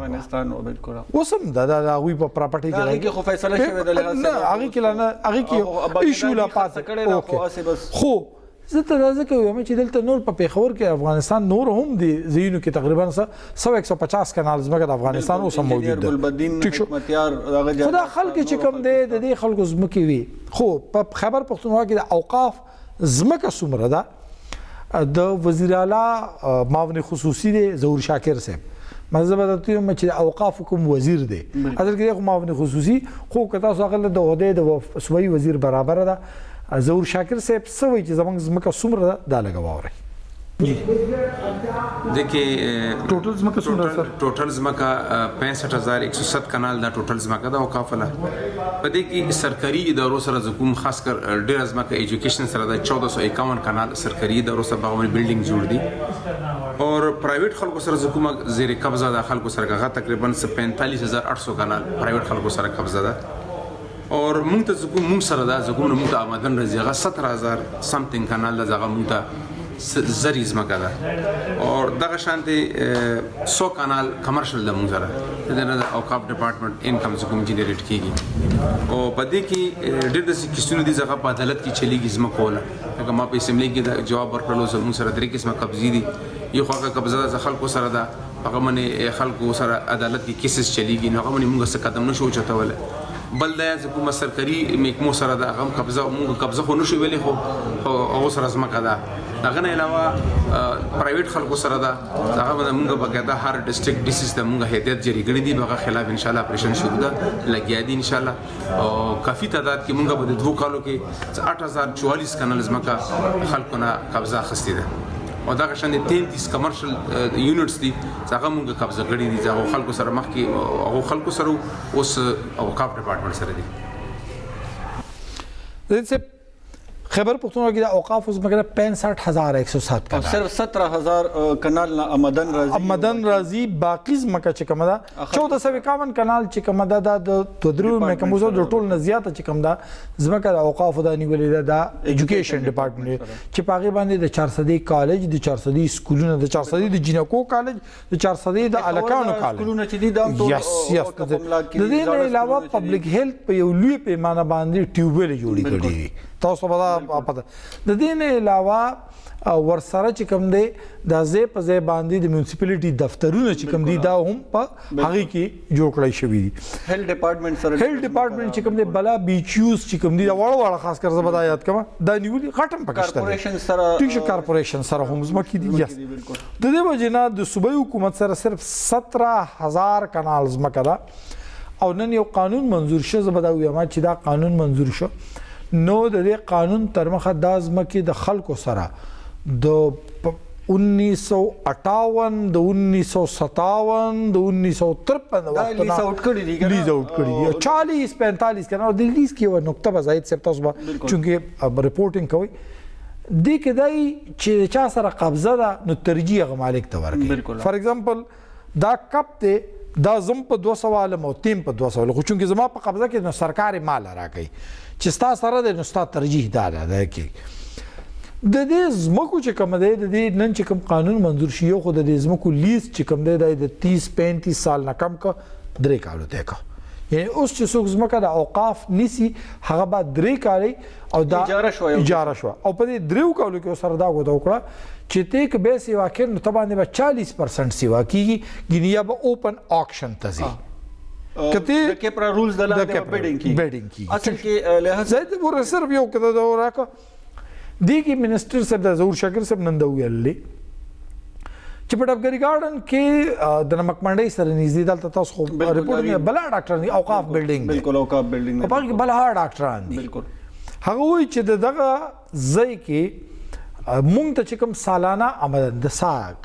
بالکل اوس هم د هغوی په پراپرټۍ کې خو فیصله شوې ده هغې کې ایشو لا پاتې خو زه ته دا ځکه وایم چې دلته نور په پېښور کې افغانستان نور هم دي ځایونو کې تقریبا 150 کنال ځمکه د افغانستان اوس هم موجود ده. ټیک شو خو دا خلک چې کوم دی د دې خلکو ځمکې وي. خو په خیبر پښتونخوا کې د اوقاف ځمکه څومره ده د وزیر اعلی معاون خصوصي دی ظهور شاکر صاحب مزه به درته وایم چې د اوقافو کوم وزیر دی اصل کې خو معاون خصوصي خو که تاسو هغه د عهدې د صوبایي وزیر برابره ده. ظهور شاکر صاحب څه وایي چې زموږ ځمکه څومره ده دا لږ واورئ. देखिए टोटल ज़मका 65,107 कनाल दा टोटल ज़मका दा औकाफला पदे की सरकारी इदारों सर ज़कुम खासकर डेढ़ ज़मका एजुकेशन सर दा 1451 कनाल सरकारी इदारों सर बावरी बिल्डिंग जोड़ दी और प्राइवेट खल को सर ज़कुम ज़ेर कब्ज़ा दा खल को सर का तकरीबन 45,800 कनाल प्राइवेट खल को सर कब्ज़ा दा और मुंग ज़कुम मुंग सर दा ज़कुम मुंग आमदन रज़िया 17,000 समथिंग कनाल दा ज़गा मुंग زری ځمکه ده او دغه شانتي 100 کانال کمرشل د مونږ سره د اوقاف ډپارټمنټ انکم څخه جنریټ کیږي او په دې کې ډېر د کیسونو دي ځکه په عدالت کې چلیږي ځمکه ولا هغه ما په اسمبلی کې جواب ورکړلو زموږ سره درې قسمه قبضې دي یو خو قبضه د خلکو سره ده هغه باندې خلکو سره عدالت کې کیسز چلیږي نو هغه باندې موږ څه قدم نشو چتول بل دا حکومت سرکاري محکمو سره د هغه قبضه موږ قبضه خو نشو ویلې خو هغه سره ځمکه ده دغه نه علاوه پرایویټ خلکو سره ده هغه موږ بګدا هر ډیسټریکټ ډي سي ته موږ هدایت جاری کړی دی هغه خلاف ان شاء الله اپریشن شروع ده لګیا دي ان شاء الله او کافي تعداد کې موږ په 2 کالو کې 8044 کنال ځمکه خلکو نه قبضه اخیستې ده او دا شان 33 کمرشل یونټس دي هغه موږ قبضه کړی دي هغه خلکو سره مخ کې هغه خلکو سره اوس اوقاف ډپارټمنټ سره دي. خیبر پختونخوا کې د اوقاف ځمکه 65107 کنال صرف 17000 کنال نه آمدن راځي باقی ځمکه چې کومه ده 1451 کنال چې کومه ده د تدریو محکمو د ټول نه زیاته چې کوم ده ځمکه د اوقاف د نیولې ده د ایجوکیشن ډپارټمنټ چې پاغي باندې د 400 کالج د 400 سکولونه د 400 د جنکو کالج د 400 د الکانو کالج سکولونه چې دي دا ټول د دې نه علاوه پبلک هیلث په یو لوی پیمانه باندې ټیوبل جوړی کړی دي تاسو پته د دې نه علاوه ورسره چې کوم دی د ځای په ځای باندې د میونسپلیټي دفترونه چې کوم دي دا هم په هغه کې جوړ کړی شوی دي هیلث ډپارټمنټ چې کوم دی بلا بیچوز چې کوم دي دا وړ خاص کر زبر یاد کما دا نیولې غټم پکشته ټیک کارپوریشن سره هم زمکې دي یس د دې وجنه د صوبایي حکومت سره صرف 17000 کنال زمکه ده او نن یو قانون منظور شو زبر دا ویما چې دا قانون منظور شو نو د دې قانون تر مخه د ځمکې د خلکو سره د 1958 د 1957 د 1953 وخت لیز آؤٹ کړی 40 45 کنه د لیز کې یو نقطه بزاید سپ تاسو چونکه رپورټینګ کوي دې کې دای چې چا سره قبضه ده نو ترجیح مالک ته ورکړي فار ایگزامپل دا کپ ته دا زم په 200 عالم او تیم په 200 خو چونکه زما په قبضه کې نو سرکاري مال راکړي چې ستا سره د نو ستا ترجیح ده کې د دې زمکو چې کوم دی د دې نن چې کوم قانون منظور شي خو د دې زمکو لیز چې کوم دی د 30 35 سال نه کم کا 3 کالو ته کا یعنی اوس چې څوک زمکه د اوقاف نیسی هغه به 3 کالي او دا اجاره شو او په دې 3 کالو کې سره دا وکړه چې تیک به سیوا کې نو تبا نه 40% سیوا کیږي ګینیا به اوپن آکشن ته ځي کته د کیپرا رولز د لاندې بیډینګ کی اصل کې لحاظ زید ور سره یو کده دا وراکه دیږي منسٹر صاحب د زور شکر صاحب نن دا ویلې چې په ډبګری ګارډن کې د نمک منډي سره نږدې دلته تاسو خو ریپورټ نه بل ډاکټر نه اوقاف بلډینګ بالکل اوقاف بلډینګ په کې بل ډاکټران دي بالکل هغه وایي چې دغه ځای کې مونږ ته چې کوم سالانه آمدن د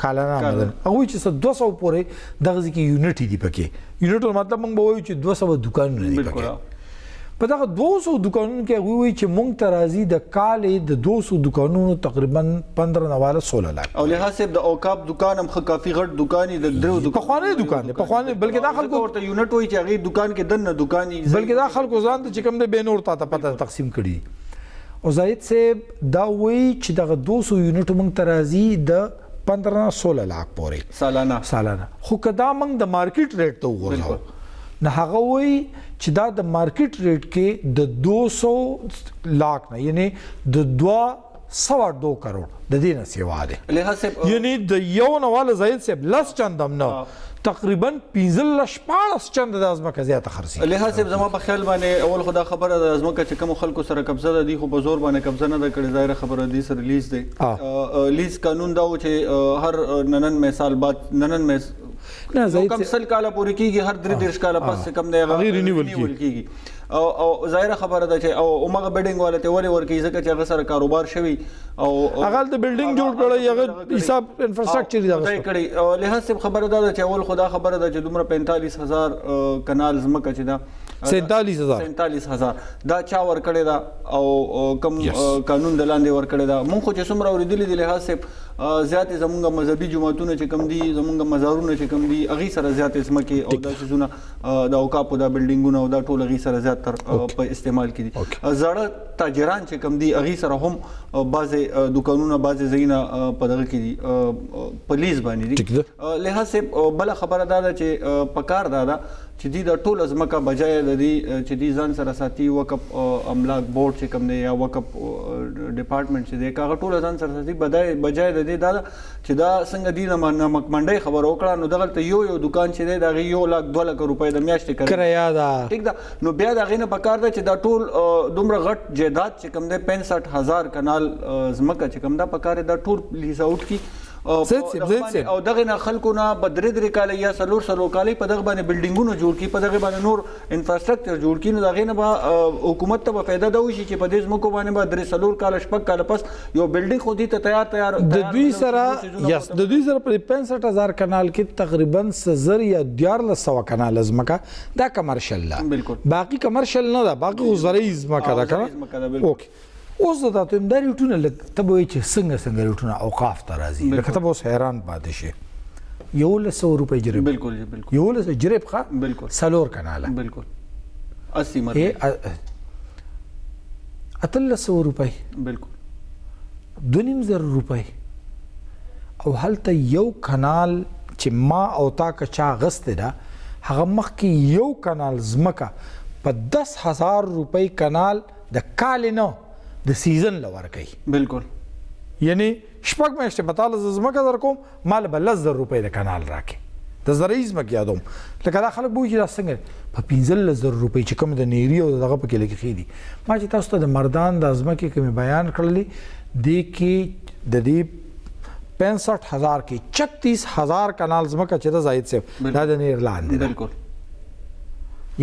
کالانه آمدن هغه چې 200 پورې دغه ځکه یونټ دي پکې یونټ مطلب مونږ به وایو چې 200 دکانونه دي پکې په دغه 200 دکانونو کې هغه وایي چې مونږ ته راځي د کالې د 200 دکانونو تقریبا 15 نواله 16 لک او لحاظ د اوقاف دکان هم کافي غټ دکاني د درو دکان په خوانه بلکې دا خلکو ورته یونټ وایي چې هغه دکان کې دنه دکاني بلکې دا خلکو ځان ته چې کوم د بینور ته پته تقسیم کړي او زاید صاحب دا وایي چې دغه 200 یونټ مونږ ته راځي د 15 16 لک پورې سالانه خو کدا مونږ د مارکیټ ریټ ته وګورو نه هغه وایي چې دا د مارکیټ ریټ کې د 200 लाख نه یعنی د 202 کروڑ د دې نه سیوا ده لحاظ یعنی د یو نواله زاید صاحب لس چندم نه تقریبا 15 چند د ازمکه زیاته خرسي لحاظ زما په خیال باندې اول خدا خبره د ازمکه چې کوم خلکو سره قبضه ده دي خو په زور باندې قبضه نه ده کړې ظاهر خبره دي سره لیز دی لیز قانون دا و چې هر ننن مثال بعد ننن نه زاید کم سل کاله پوری کیږي هر 3 کاله پس کم دی غیر رینیول کیږي او ظاهر خبره ده چې او عمره بلډینګ والے ته ولې ورکی ځکه چې هغه سره کاروبار شوی او هغه د بلډینګ جوړ کړی هغه حساب انفراستراکچر دا کړی او لحاظ خبره ده چې اول خدا خبره ده چې دومره 45000 کنال زمکه چې دا 47000 دا چا ور کړی دا او کم قانون د لاندې ور کړی دا مونږ خو چې څومره اوریدلې دي لحاظ زیات زمونږ مذهبي جماعتونه چې کم دي زمونږ مزارونه چې کم دي اغي سره زیات زمکه او د شزونه د اوقاف د بلډینګونو او د ټول اغي سره زیات تر په استعمال کې دي زړه تاجران چې کم دي اغي سره هم بعضه دکانونه بعضه زینا په دغه کې دي پولیس باندې دي لحاظ بل خبره ده چې پکار ده چې دی د ټول ازمکه بجای د دې چې دی ځان سره ساتي وقف املاک بورډ چې کوم دی یا وقف ډپارټمنټ چې دی هغه ټول ځان سره ساتي بجای د دې دا چې دا څنګه دی نمک منډي خبر وکړه نو دغه ته یو دکان چې دی دا 1 لک 2 لک روپۍ د میاشتې کرایه ده ټیک ده نو بیا دا غینه پکار ده چې دا ټول دومره غټ جیدات چې کوم دی 65000 کنال ازمکه چې کوم دا پکار دا ټول لیز آؤٹ کی او دغه نه خلکو نه بدرې کال یا سلور کال په دغه باندې بلډینګونو جوړ کی په دغه باندې نور انفراستراکچر جوړ کی نو دغه نه به حکومت ته فائدہ ده وشي چې په دې زمکو باندې به درې سلور کال شپږ کال پس یو بلډینګ خو دې ته تیار د دوی سره په 65000 کنال کې تقریبا 1000 یا 1400 کنال زمکه دا کمرشل ده بالکل باقی کمرشل نه ده باقی زرعي زمکه ده کنه اوکې اوس دا ته دا ریټونه لکه ته به چې څنګه ریټونه اوقاف ته راځي لکه ته به اوس حیران پاتې شي 1100 روپۍ جریب بالکل 1100 جریب ښه بالکل سلور کناله بالکل 80 مرګ 1300 روپۍ بالکل 2500 روپۍ او هلته یو کنال چې ما او تا کچا غسته ده هغه مخکې یو کنال زمکه په 10,000 روپۍ کنال د کال نه د سیزن لور کوي بالکل یعنی شپږ میاشتې په تاله زمکه در کوم مال به 10,000 روپۍ د کنال راکې د زرعي ځمکې یادوم لکه دا خلک به وایي چې دا څنګه په 15,000 روپۍ چې کوم د نیري او دغه پکې لګښې دي ما چې تاسو ته د مردان د ځمکې کومې بیان کړلې دې کې د دې 65,000 کې 36,000 کنال ځمکه چې دا زاید صاحب دا د نیر لاندې بالکل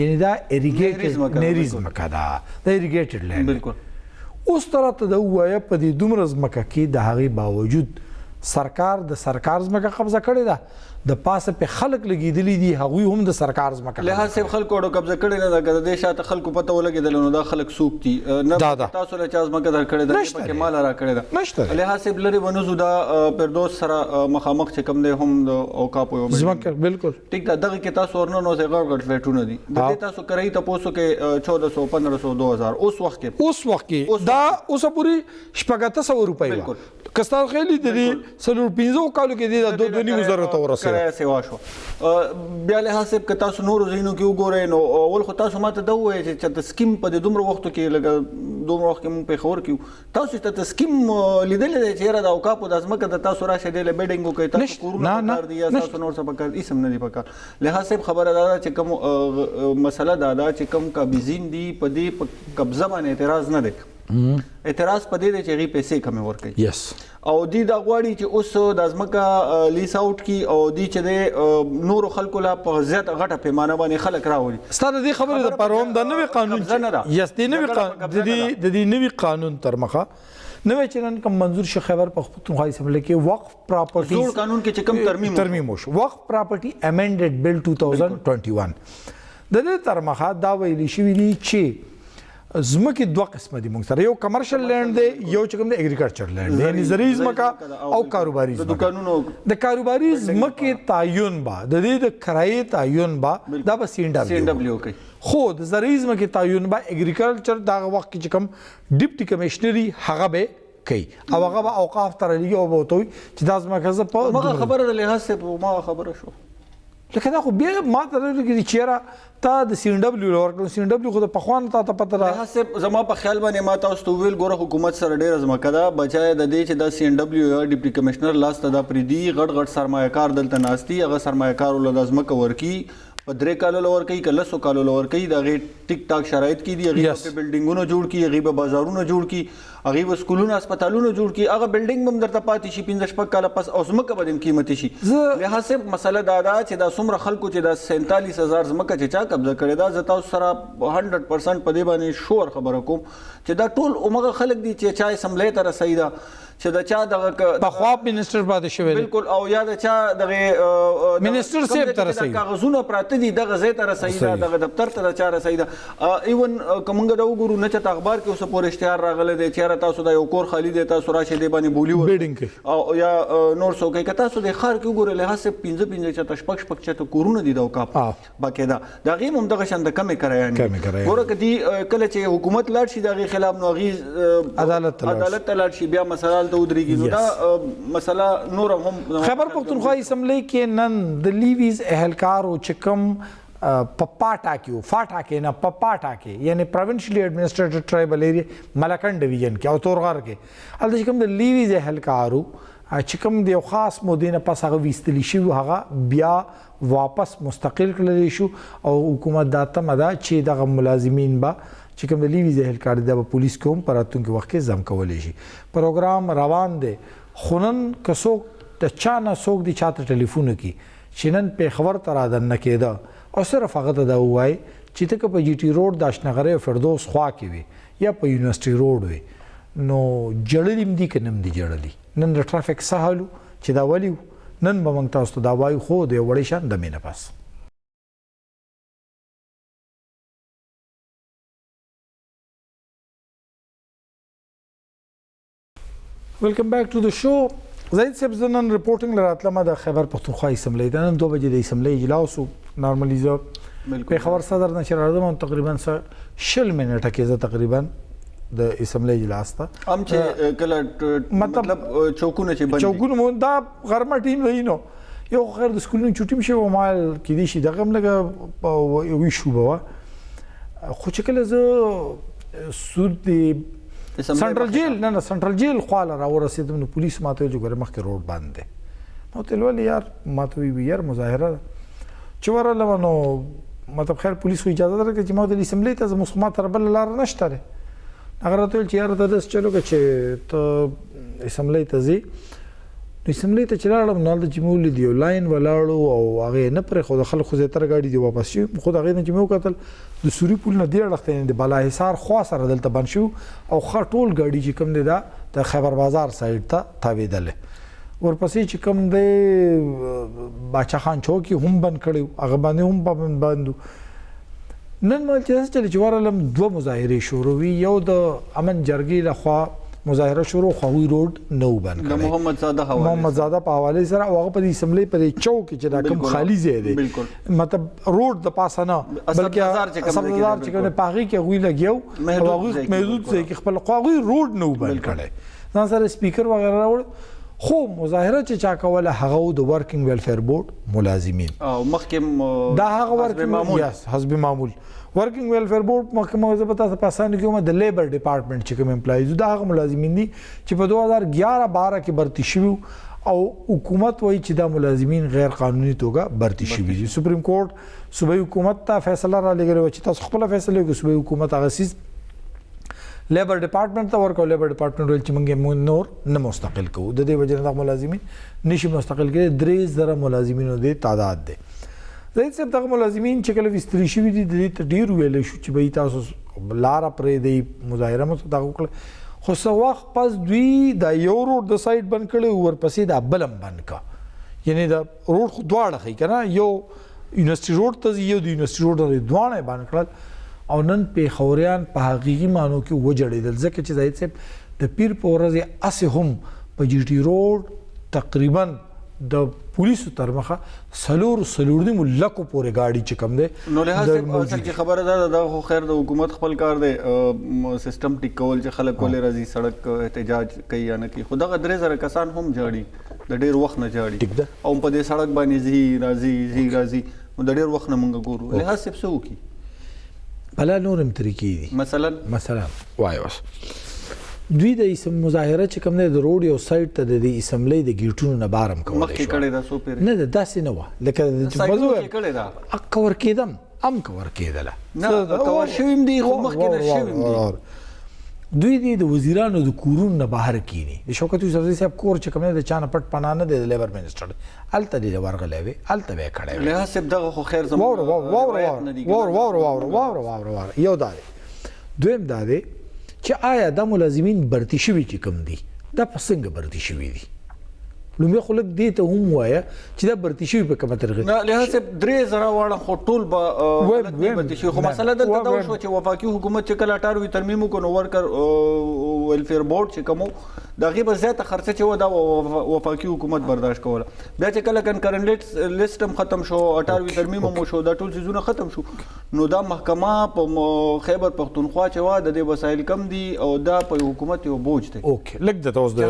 یعنی دا اریګیټډ نیری ځمکه ده د اریګیټډ لینډ بالکل اوس طرح ته د وایه په دې دومره ځمکه کې د هغې باوجود سرکار د سرکار ځمکه قبضه کړې ده د پاسه په خلک لګېدلي دي هغوی هم د سرکار ځمکه لحاظ صاحب خلکو اړو قبضه کړې نه ده که د دې شاته خلکو پته ولګېدل نو دا خلک څوک دي نه تاسو له چا ځمکه درکړې ده نه پکې مال راکړې ده لحاظ صاحب لرې ونوځو دا فردوس سره مخامخ چې کوم دی هم د اوقافو یو ځمکه بالکل ټیک ده دغه کې تاسو ورننو ځای غړ غړ فلیټونه دي د دې تاسو کرایي تپوسو کې 1400 1500 2000 اوس وخت کې دا اوسه پورې 800 روپۍ وه که ستاسو خیال دي د دې 15 کالو کې د 2,500 ته ورسېده سیوا شو بیا لحاظ صاحب که تاسو نورو ځایونو کې وګورئ نو اول خو تاسو ماته دا ووایئ چې د سکیم په دې دومره وختو کې لکه دومره وخت کې مونږ پېښور کې تاسو چې د سکیم لیدلی دی چې یاره د اوقافو دا ځمکه د تاسو راشئ دی له بیډینګ وکړئ تاسو کورونه پکار دي یا تاسو نور څه پکار دي هېڅ هم نه دي پکار لحاظ صاحب خبره دا ده چې کوم مسله دا ده چې کوم قابضین دي په دې په قبضه باندې اعتراض نه دی اعتراض په دې دی چې هغوی پیسې کمې ورکوي او دوی دا غواړي چې اوس د ځمکه لیس آوټ کړي او دوی چې دی نورو خلکو لا په زیاته غټه پیمانه باندې خلک راولي ستا د دې خبرې دپاره هم دا نوی قانون د دې نوي قانون تر مخه نوی چې نن کوم منظور شیخ خیبر پختونخوا اسمبلی کې وقف پراپرټي زوړ قانون کې چې کوم ترمیم وشو وقف پراپرټي امینډډ بل 2021 د دې تر مخه دا ویلي شوي دي چې ځمکې دوه قسمه دي موږ سره یو کمرشل لینډ دی یو چې کوم د اګریکلچر لینډ دی یعنی زرعي ځمکه او کاروباري ځمکه د کاروباري ځمکې تعین به د دې د کرایې تعین به دا به CNW کوي خو د زرعي ځمکې تعین به اګریکلچر دغه وخت کې چې کوم ډیپټي کمشنري هغه به کوي او هغه به اوقاف ته رالیږي او به ورته وایي چې دا ځمکه زه په هماغه خبره د لحاظ صاحب هماغه خبره شو لکه دا خو بیا ما ته لري چې چیرې تا د CNW ورکړو CNW خو د پخوان ته پته را زما په خیال باندې ما تاسو ته ویل ګوره حکومت سره ډېره ځمکه ده بچای د دې چې دا CNW یا ډیپټي کمشنر لاس ته دا پریدي غټ سرمایه‌کار دلته ناستي هغه سرمایه‌کار ول د ځمکه ورکی په 3 کالو لور کوي که 10 کالو لور کوي دا غي ټیک ټاک شرایط کې دي هغه په بلډینګونو جوړ کی هغه په بازارونو جوړ کی هغه په سکولونو هسپتالونو جوړ کی هغه بلډینګ هم درته پاتې شي 15 کال پس او زمکه بدیم قیمتي شي لہذا مسله دا ده چې دا څومره خلکو چې دا 47,000 زمکه چې چا قبضه کړي دا زتا سره 100% په دې باندې شور خبره کوم چې دا ټول عمره خلک دي چې چا اسمبلی ته رسیدا چې دا چا دغه په خوا منسٹر باندې شوی بالکل او یا دا چا دغه منسٹر سیب ته رسیدا کاغذونه پراته دي دغه ځای ته رسیدا دغه دفتر ته چا رسیدا ایون کومګه دا وګورو نه چې اخبار کې اوس پور اشتهار راغله دي چې تاسو دا یو کور خالی دی تاسو راشه دی باندې بولی و بیډینګ او یا نور څه کوي که تاسو د خار کې وګورئ له هڅه 15 چته شپږ چته کورونه دي دا اوقاف باقاعده دا غي هم دغه شند کمې کرایانه ګوره کدي کله چې حکومت لاړ شي دغه خلاف نو غي عدالت لاړ شي بیا مسله ته ودرېږي نو دا مسله نور هم خیبر پختونخوا اسمبلی کې نن د لیویز اهلکار او چکم پپاټا کې فاټا کې نه پپاټا کې یعنی پروینشلی ایڈمنسټریټډ ټرایبل ایریا ملکن ډیویژن کې او تورغار کې هلته چې کوم د لیویز اهلکارو چې کوم د یو خاص مودې نه پس هغه ویستلی شي هغه بیا واپس مستقل کړل شو او حکومت دا تمه ده چې دغه ملازمین به چې کوم د لیویز اهلکار د پولیس کوم پر راتلونکي وخت کې ځم کولی شي پروګرام روان دی خونن کڅوک د چا نه څوک دی چاته ټلیفون کوي چې نن پېښور ته رادننه کېده او صرف هغه ته دا ووایي چې ته که په جي ټي روډ د اشنغرۍ او فردوس خوا کې وي یا په یونیورسټي روډ وي نو جړلي هم دي که نه هم دي جړلي نن د ټرافیک څه حال چې دا ولي نن به موږ تاسو ته دا وایو خو د یو وړې شان دمې نه پس ویلکم بیک ټو د شو. زید صاحب زنن ریپورټینګ لراتلم د خیبر پختونخوا اسمبلی د نن 2 بجې د اسمبلی اجلاس نارملی زه په خبر صدر نشر راځم تقریبا 60 منټه کې زه تقریبا د اسمبلی اجلاس ته هم چې کله مطلب چوکونه چې بند چوکونه مون دا غرمه ټیم دی نو یو خیر د سکولونو چټیم شي و مال کې دي شي دغه لګه یو شو بوا خو چې کله زه سود دی سنټرل جیل نه سنټرل جیل خواله را ورسېدم نو پولیس ماته جو ګره مخکې روډ باندې دی نو ته ولې یار ماته وی یار مظاهره چې ورله نو مطلب خیر پولیس خو اجازه درکړه چې ما د اسمبلی ته مسخما تر بل لار نشته ره اگر ته چې یار ته چلو چې ته اسمبلی ته زی نو اسمبلی ته چلاړم نو د جمهور دی لاین ولاړو او هغه نه پر خو د خلکو زه تر گاډي دی واپس شي خو هغه نه چې مو قتل د سوري پول نه دی اړخته د بالا حصار خوا سره دلته بن شو او خټول گاډي چې کوم دی دا د خیبر بازار سایډ ته تاویدل ورپسې چې کوم دی باچا خان چوکي هم بند کړو هغه باندې هم بندو نن مال چې ورلم 2 مظاهره شروع وی یو د امن جرګي لخوا مظاهره شروع خوي روډ نو بند کړ محمد زاده په حواله سره هغه په اسمبلی په چوک کې چې دا کوم خالی ځای دی مطلب روډ د پاسه نه بلکې 7000 چې کوم پاغي کې غوي لګیو او هغه محدود ځای کې خپل قوي روډ نو بند کړي ځان سره سپیکر وغیرہ راوړ خو مظاهره چې چا کوله هغه د ورکینګ ویلفیر بورډ ملازمین او مخکې دا هغه ورکینګ حسب معمول ورکینګ ویلفیر بورډ محکمه وزبتا په پاسانه کې د لیبر ډپارټمنټ چې کوم امپلایز دا هغه ملازمین دي چې په 2011-12 کې برتی شوی او حکومت وایي چې دا ملازمین غیر قانوني توګه برتی شوی دي سپریم کورټ صوبایي حکومت ته فیصله را لګره چې تاسو خپل فیصله وکړئ صوبایي حکومت هغه سیس لیبر ډپارټمنټ ته ورکو لیبر ډپارټمنټ ول چې موږ نور نه مستقل کوو د دې وجه نه ملازمین نشي مستقل کېدای 3000 ملازمینو د تعداد دي زید صاحب دغه ملازمین چې کله وستری شوي دي د دې ډیر ویل شو چې به تاسو لار پرې دی مظاهره مو دغه کړ خو څو وخت پس دوی د یو روډ د سایډ بند کړي ورپسې د بلم بند کا یعنی د روډ خو دواړه خي کنه یو یونیورسيټي روډ ته یو د یونیورسيټي روډ د دوانه بند کړل او نن په خوريان په حقيقي مانو کې وجړېدل ځکه چې زید صاحب د پیر په ورځ اسه هم په جی ټي روډ تقریبا د پولیسو تر مخه سلور دی ملکو پورې گاډي چې کم دی نو له هڅه اصل کې خبره ده دا خو خیر د حکومت خپل کار دی سیستم ټیک کول چې خلک ولې راځي سړک احتجاج کوي یا نه کوي خو دغه 3000 کسان هم جاړي د ډیر وخت نه جاړي او په دې سړک باندې راځي نو د ډیر وخت نه مونږ ګورو له هڅه څه وکي بلا نورم طریقې دي مثلا وایوس دوی د اسم مظاهره چې کوم نه د روډ یو سایډ ته د اسمبلی د گیټونو نه بارم کول مخکې کړي دا سو پیر نه داسې نه و لکه د بازو کړي دا اکور کېدم ام کور کېدله نه کور شویم دی خو مخکې نه شویم دی دوی د وزیرانو د کورونو نه بهر کینی د شوکت یوسفزئی صاحب کور چې کوم نه د چانه پټ پنانه د لیبر منسٹر الته دی ورغلوي الته به کړي له حساب دغه خو خیر زموږ وور یو دار دویم دار چې آیا د ملازمین برتی شوي چې کوم دي دا څنګه برتی شوي دي لومې خلک دې ته هم وایا چې دا برتی شوي په کومه طریقه نه له حساب 3000 واړه خو ټول به برتی شوي خو مسله دا شو چې وفاقي حکومت چې کله 18 ترمیم کو نو ورکر ویلفیر بورډ چې کوم دغه به زیاته خرچه چې و دا وفاقي حکومت برداشت کوله بیا چې کله کنکرنټ لیست هم ختم شو 18 ترمیم مو شو دا ټول چیزونه ختم شو نو دا محکمه په خیبر پختونخوا چې و د دې وسایل کم دي او دا په حکومت یو بوج دی اوکې لګ د تاسو د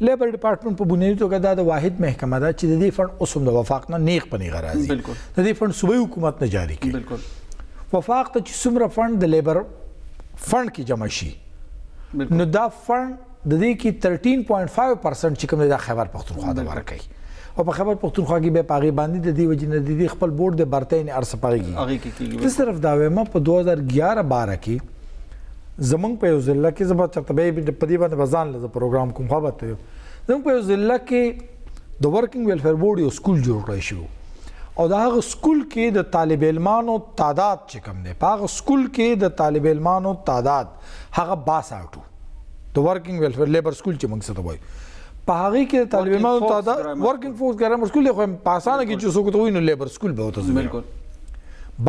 لیبر ډپارټمنټ په بنیادی توګه د واحد محکمه ده چې د دې فند اوسم د وفاق نه نیغ پنی غراځي بالکل د دې فند صوبایي حکومت نه جاری کی بالکل وفاق ته چې څومره فند د لیبر فند کې جمع شي نو دا فند د دې کې 13.5% چې کوم د خیبر پختونخوا د ورکړي او په خیبر پختونخوا کې به پاغي باندې د دې وجې نه د خپل بورډ د برتین ارسپاږي هغه کې د صرف دا وایم په 2011-12 کې زمنګ په ضلع کې زما چرته به په دې باندې بزان له پروګرام کوم خبره ته زمنګ په ضلع کې د ورکینګ ویلفیر بورډ یو سکول جوړ کړی شو او دا هغه سکول کې د طالب علمانو تعداد چې کم دی په هغه سکول کې د طالب علمانو تعداد هغه 62 د ورکینګ ویلفیر لیبر سکول چې موږ څه ته وایو په هغه کې طالب علمانو تعداد ورکینګ فورس ګرامر سکول خو په اسانه کې چې څوک ته ویني لیبر سکول به وته بالکل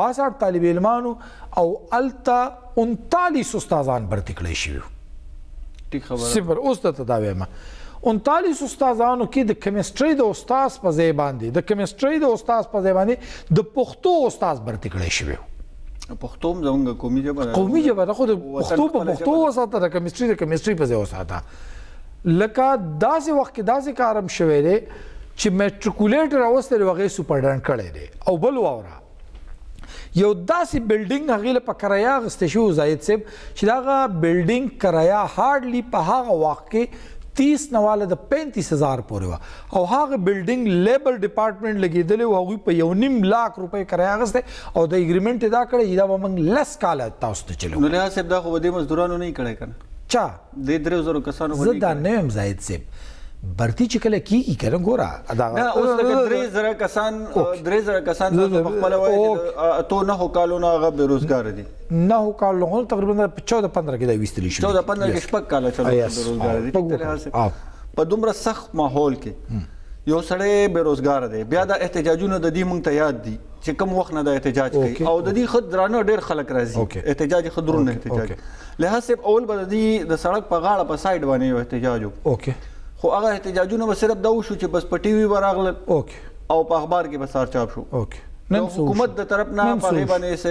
62 طالب علمانو او التا 39 استادان برتی کړی شي ټیک خبره صفر. اوس ته دا وایم 39 استادانو کې د کیمستري د استاد په ځای باندې د کیمستري د استاد په ځای باندې د پښتو استاد برتی کړی شوی. پښتو هم زموږ قومي ژبه ده. قومي ژبه ده خو د پښتو په پښتو وساته د کیمستري په ځای وساته. لکه داسې وخت کې داسې کارم شوی دی چې میټریکولیټر اوسته وغه سپرډنټ کړی دی. او بل واوره یو داسې بلډینګ هغه په کرایه غسته شو زاید صاحب چې دا بلډینګ کرایه هارډلی په هغه وخت کې 30 نواله د 35,000 پورې و او هغه بلډینګ لیبر ډپارټمنټ لګیدل او هغه په 1.5 لک روپۍ کرایه غسته او د اګریمنت ادا کړی دا به موږ لس کال تاسو ته چلو. نو له صاحب دا خو د مزدورانو نه کړی کنه چا د 3000 کسانو زه دا نه يم زاید صاحب برتی چې کله کیږي کنه ګوره دا نه اوس لکه 3000 کسان په خپل وایي ته نه کالو نه هغه بیروزګار دي. نه کالو نه تقریبا 14-15 کې دا وستلی شو. 14-15 کې شپږ کال چلو بیروزګار دي. په دومره سخت ماحول کې یو سړی بیروزګار دی بیا د احتجاجونو د دې مونږ ته یاد دي چې کوم وخت نه د احتجاج کوي او د دې خود درانه ډیر خلک راځي احتجاج خودرونه احتجاج لهڅه اول به د سړک په غاړه په سایډ باندې یو احتجاج اوکې خو هغه احتجاجونه به صرف دا وشو چې بس په ټي وي ورغلل اوکې او په اخبار کې به سار چاپ شو. اوکې نن حکومت د طرف نه په غیبه باندې څه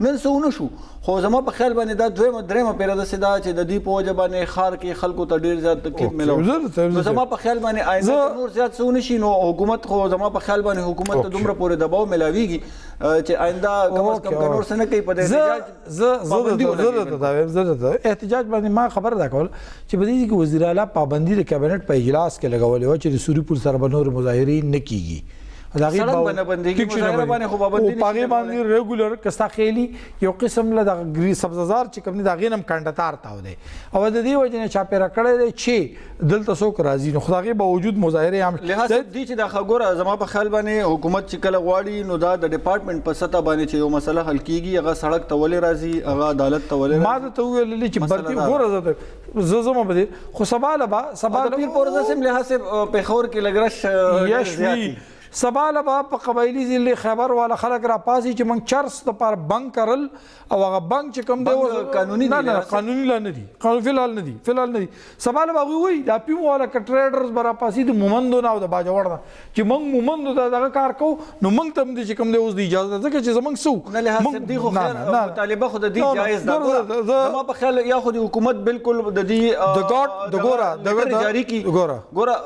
نن څه شو خو زما په خیال باندې دا درېمه پیره د سدا چې د دې په وجه باندې خار کې خلکو ته ډیر زیات تکلیف ملو. نو زما په خیال باندې آینده نور زیات څه نشي نو حکومت خو زما په خیال باندې حکومت ته دومره پورې دباو ملاويږي چې آینده کم از کم نور څه نه کوي په احتجاج احتجاج باندې ما خبر دا کول چې په دې کې وزیر اعلی پابندي د کابینټ په اجلاس کې لګولې و چې د سوري پور سره بنور مظاهرین نه کیږي. سړک باندې مظاهره باندې خو پابندي نشته پاګې باندې ریګولر کستا خېلی یو قسم له د غری سبززار چې کوم نه دا غینم کانډتار تاو دی او د دې وجه نه چاپیرا کړی دی چې دلته څوک راځي نو خدای به وجود مظاهره عام لهدا دي چې دا خبره زما په خیال باندې حکومت چې کله غواړي نو دا د ډپارټمنټ په سطح باندې چې یو مسله حل کیږي هغه سړک ته ولې راځي هغه عدالت ته ولې ما ته ویل چې برتي غوړه زما به خو سباله پیر پورزه سم له حساب په خور کې لګرش یشوی سباله با په قبایلی ضلع خیبر والا خلک را پاسي چې موږ چرس د پر بنک کرل او هغه بنک چې کوم دی قانوني نه قانوني نه دي قانون فلال نه دي سباله با وی دا پیو والا کټریډرز برا پاسي د مومندو نه او د باجوړ نه چې موږ مومندو دغه کار کو نو موږ تم دي چې کوم دی اوس دی اجازه ده چې زمونږ سو نه له حساب دی خو خیر مطالبه خو د دې جایز ده زما په خیال یا خو د حکومت بالکل د دې د ګورا جاری کی ګورا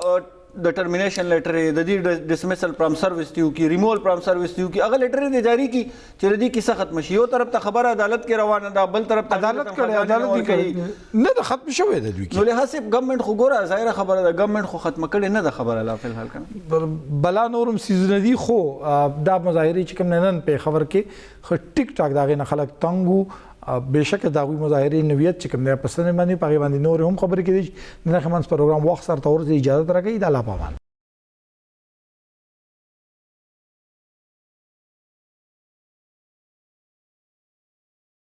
د ټرمینیشن لیټر د دې ډسمسل فرام سروس دیو کی ریموول فرام سروس دیو کی هغه لیټر دی جاری کی چې د دې کیسه ختم شي یو طرف ته خبر عدالت کې روانه ده بل طرف ته عدالت کړي نه د ختم شوی د دوی نو له حساب ګورنمنت خو ګوره ظاهره خبره ده ګورنمنت خو ختم کړي نه د خبره لا فل حال کنه بلا نورم سیزن دی خو دا مظاهره چې کوم نن په خبر کې خو ټیک ټاک داغه نه خلک تنګو بهشکه دا غوي مظاهره نویت چې کوم نه پسند باندې پاګې باندې نور هم خبرې کړي نه خمنس پروګرام وخت سره تور اجازه راکړي د الله پامان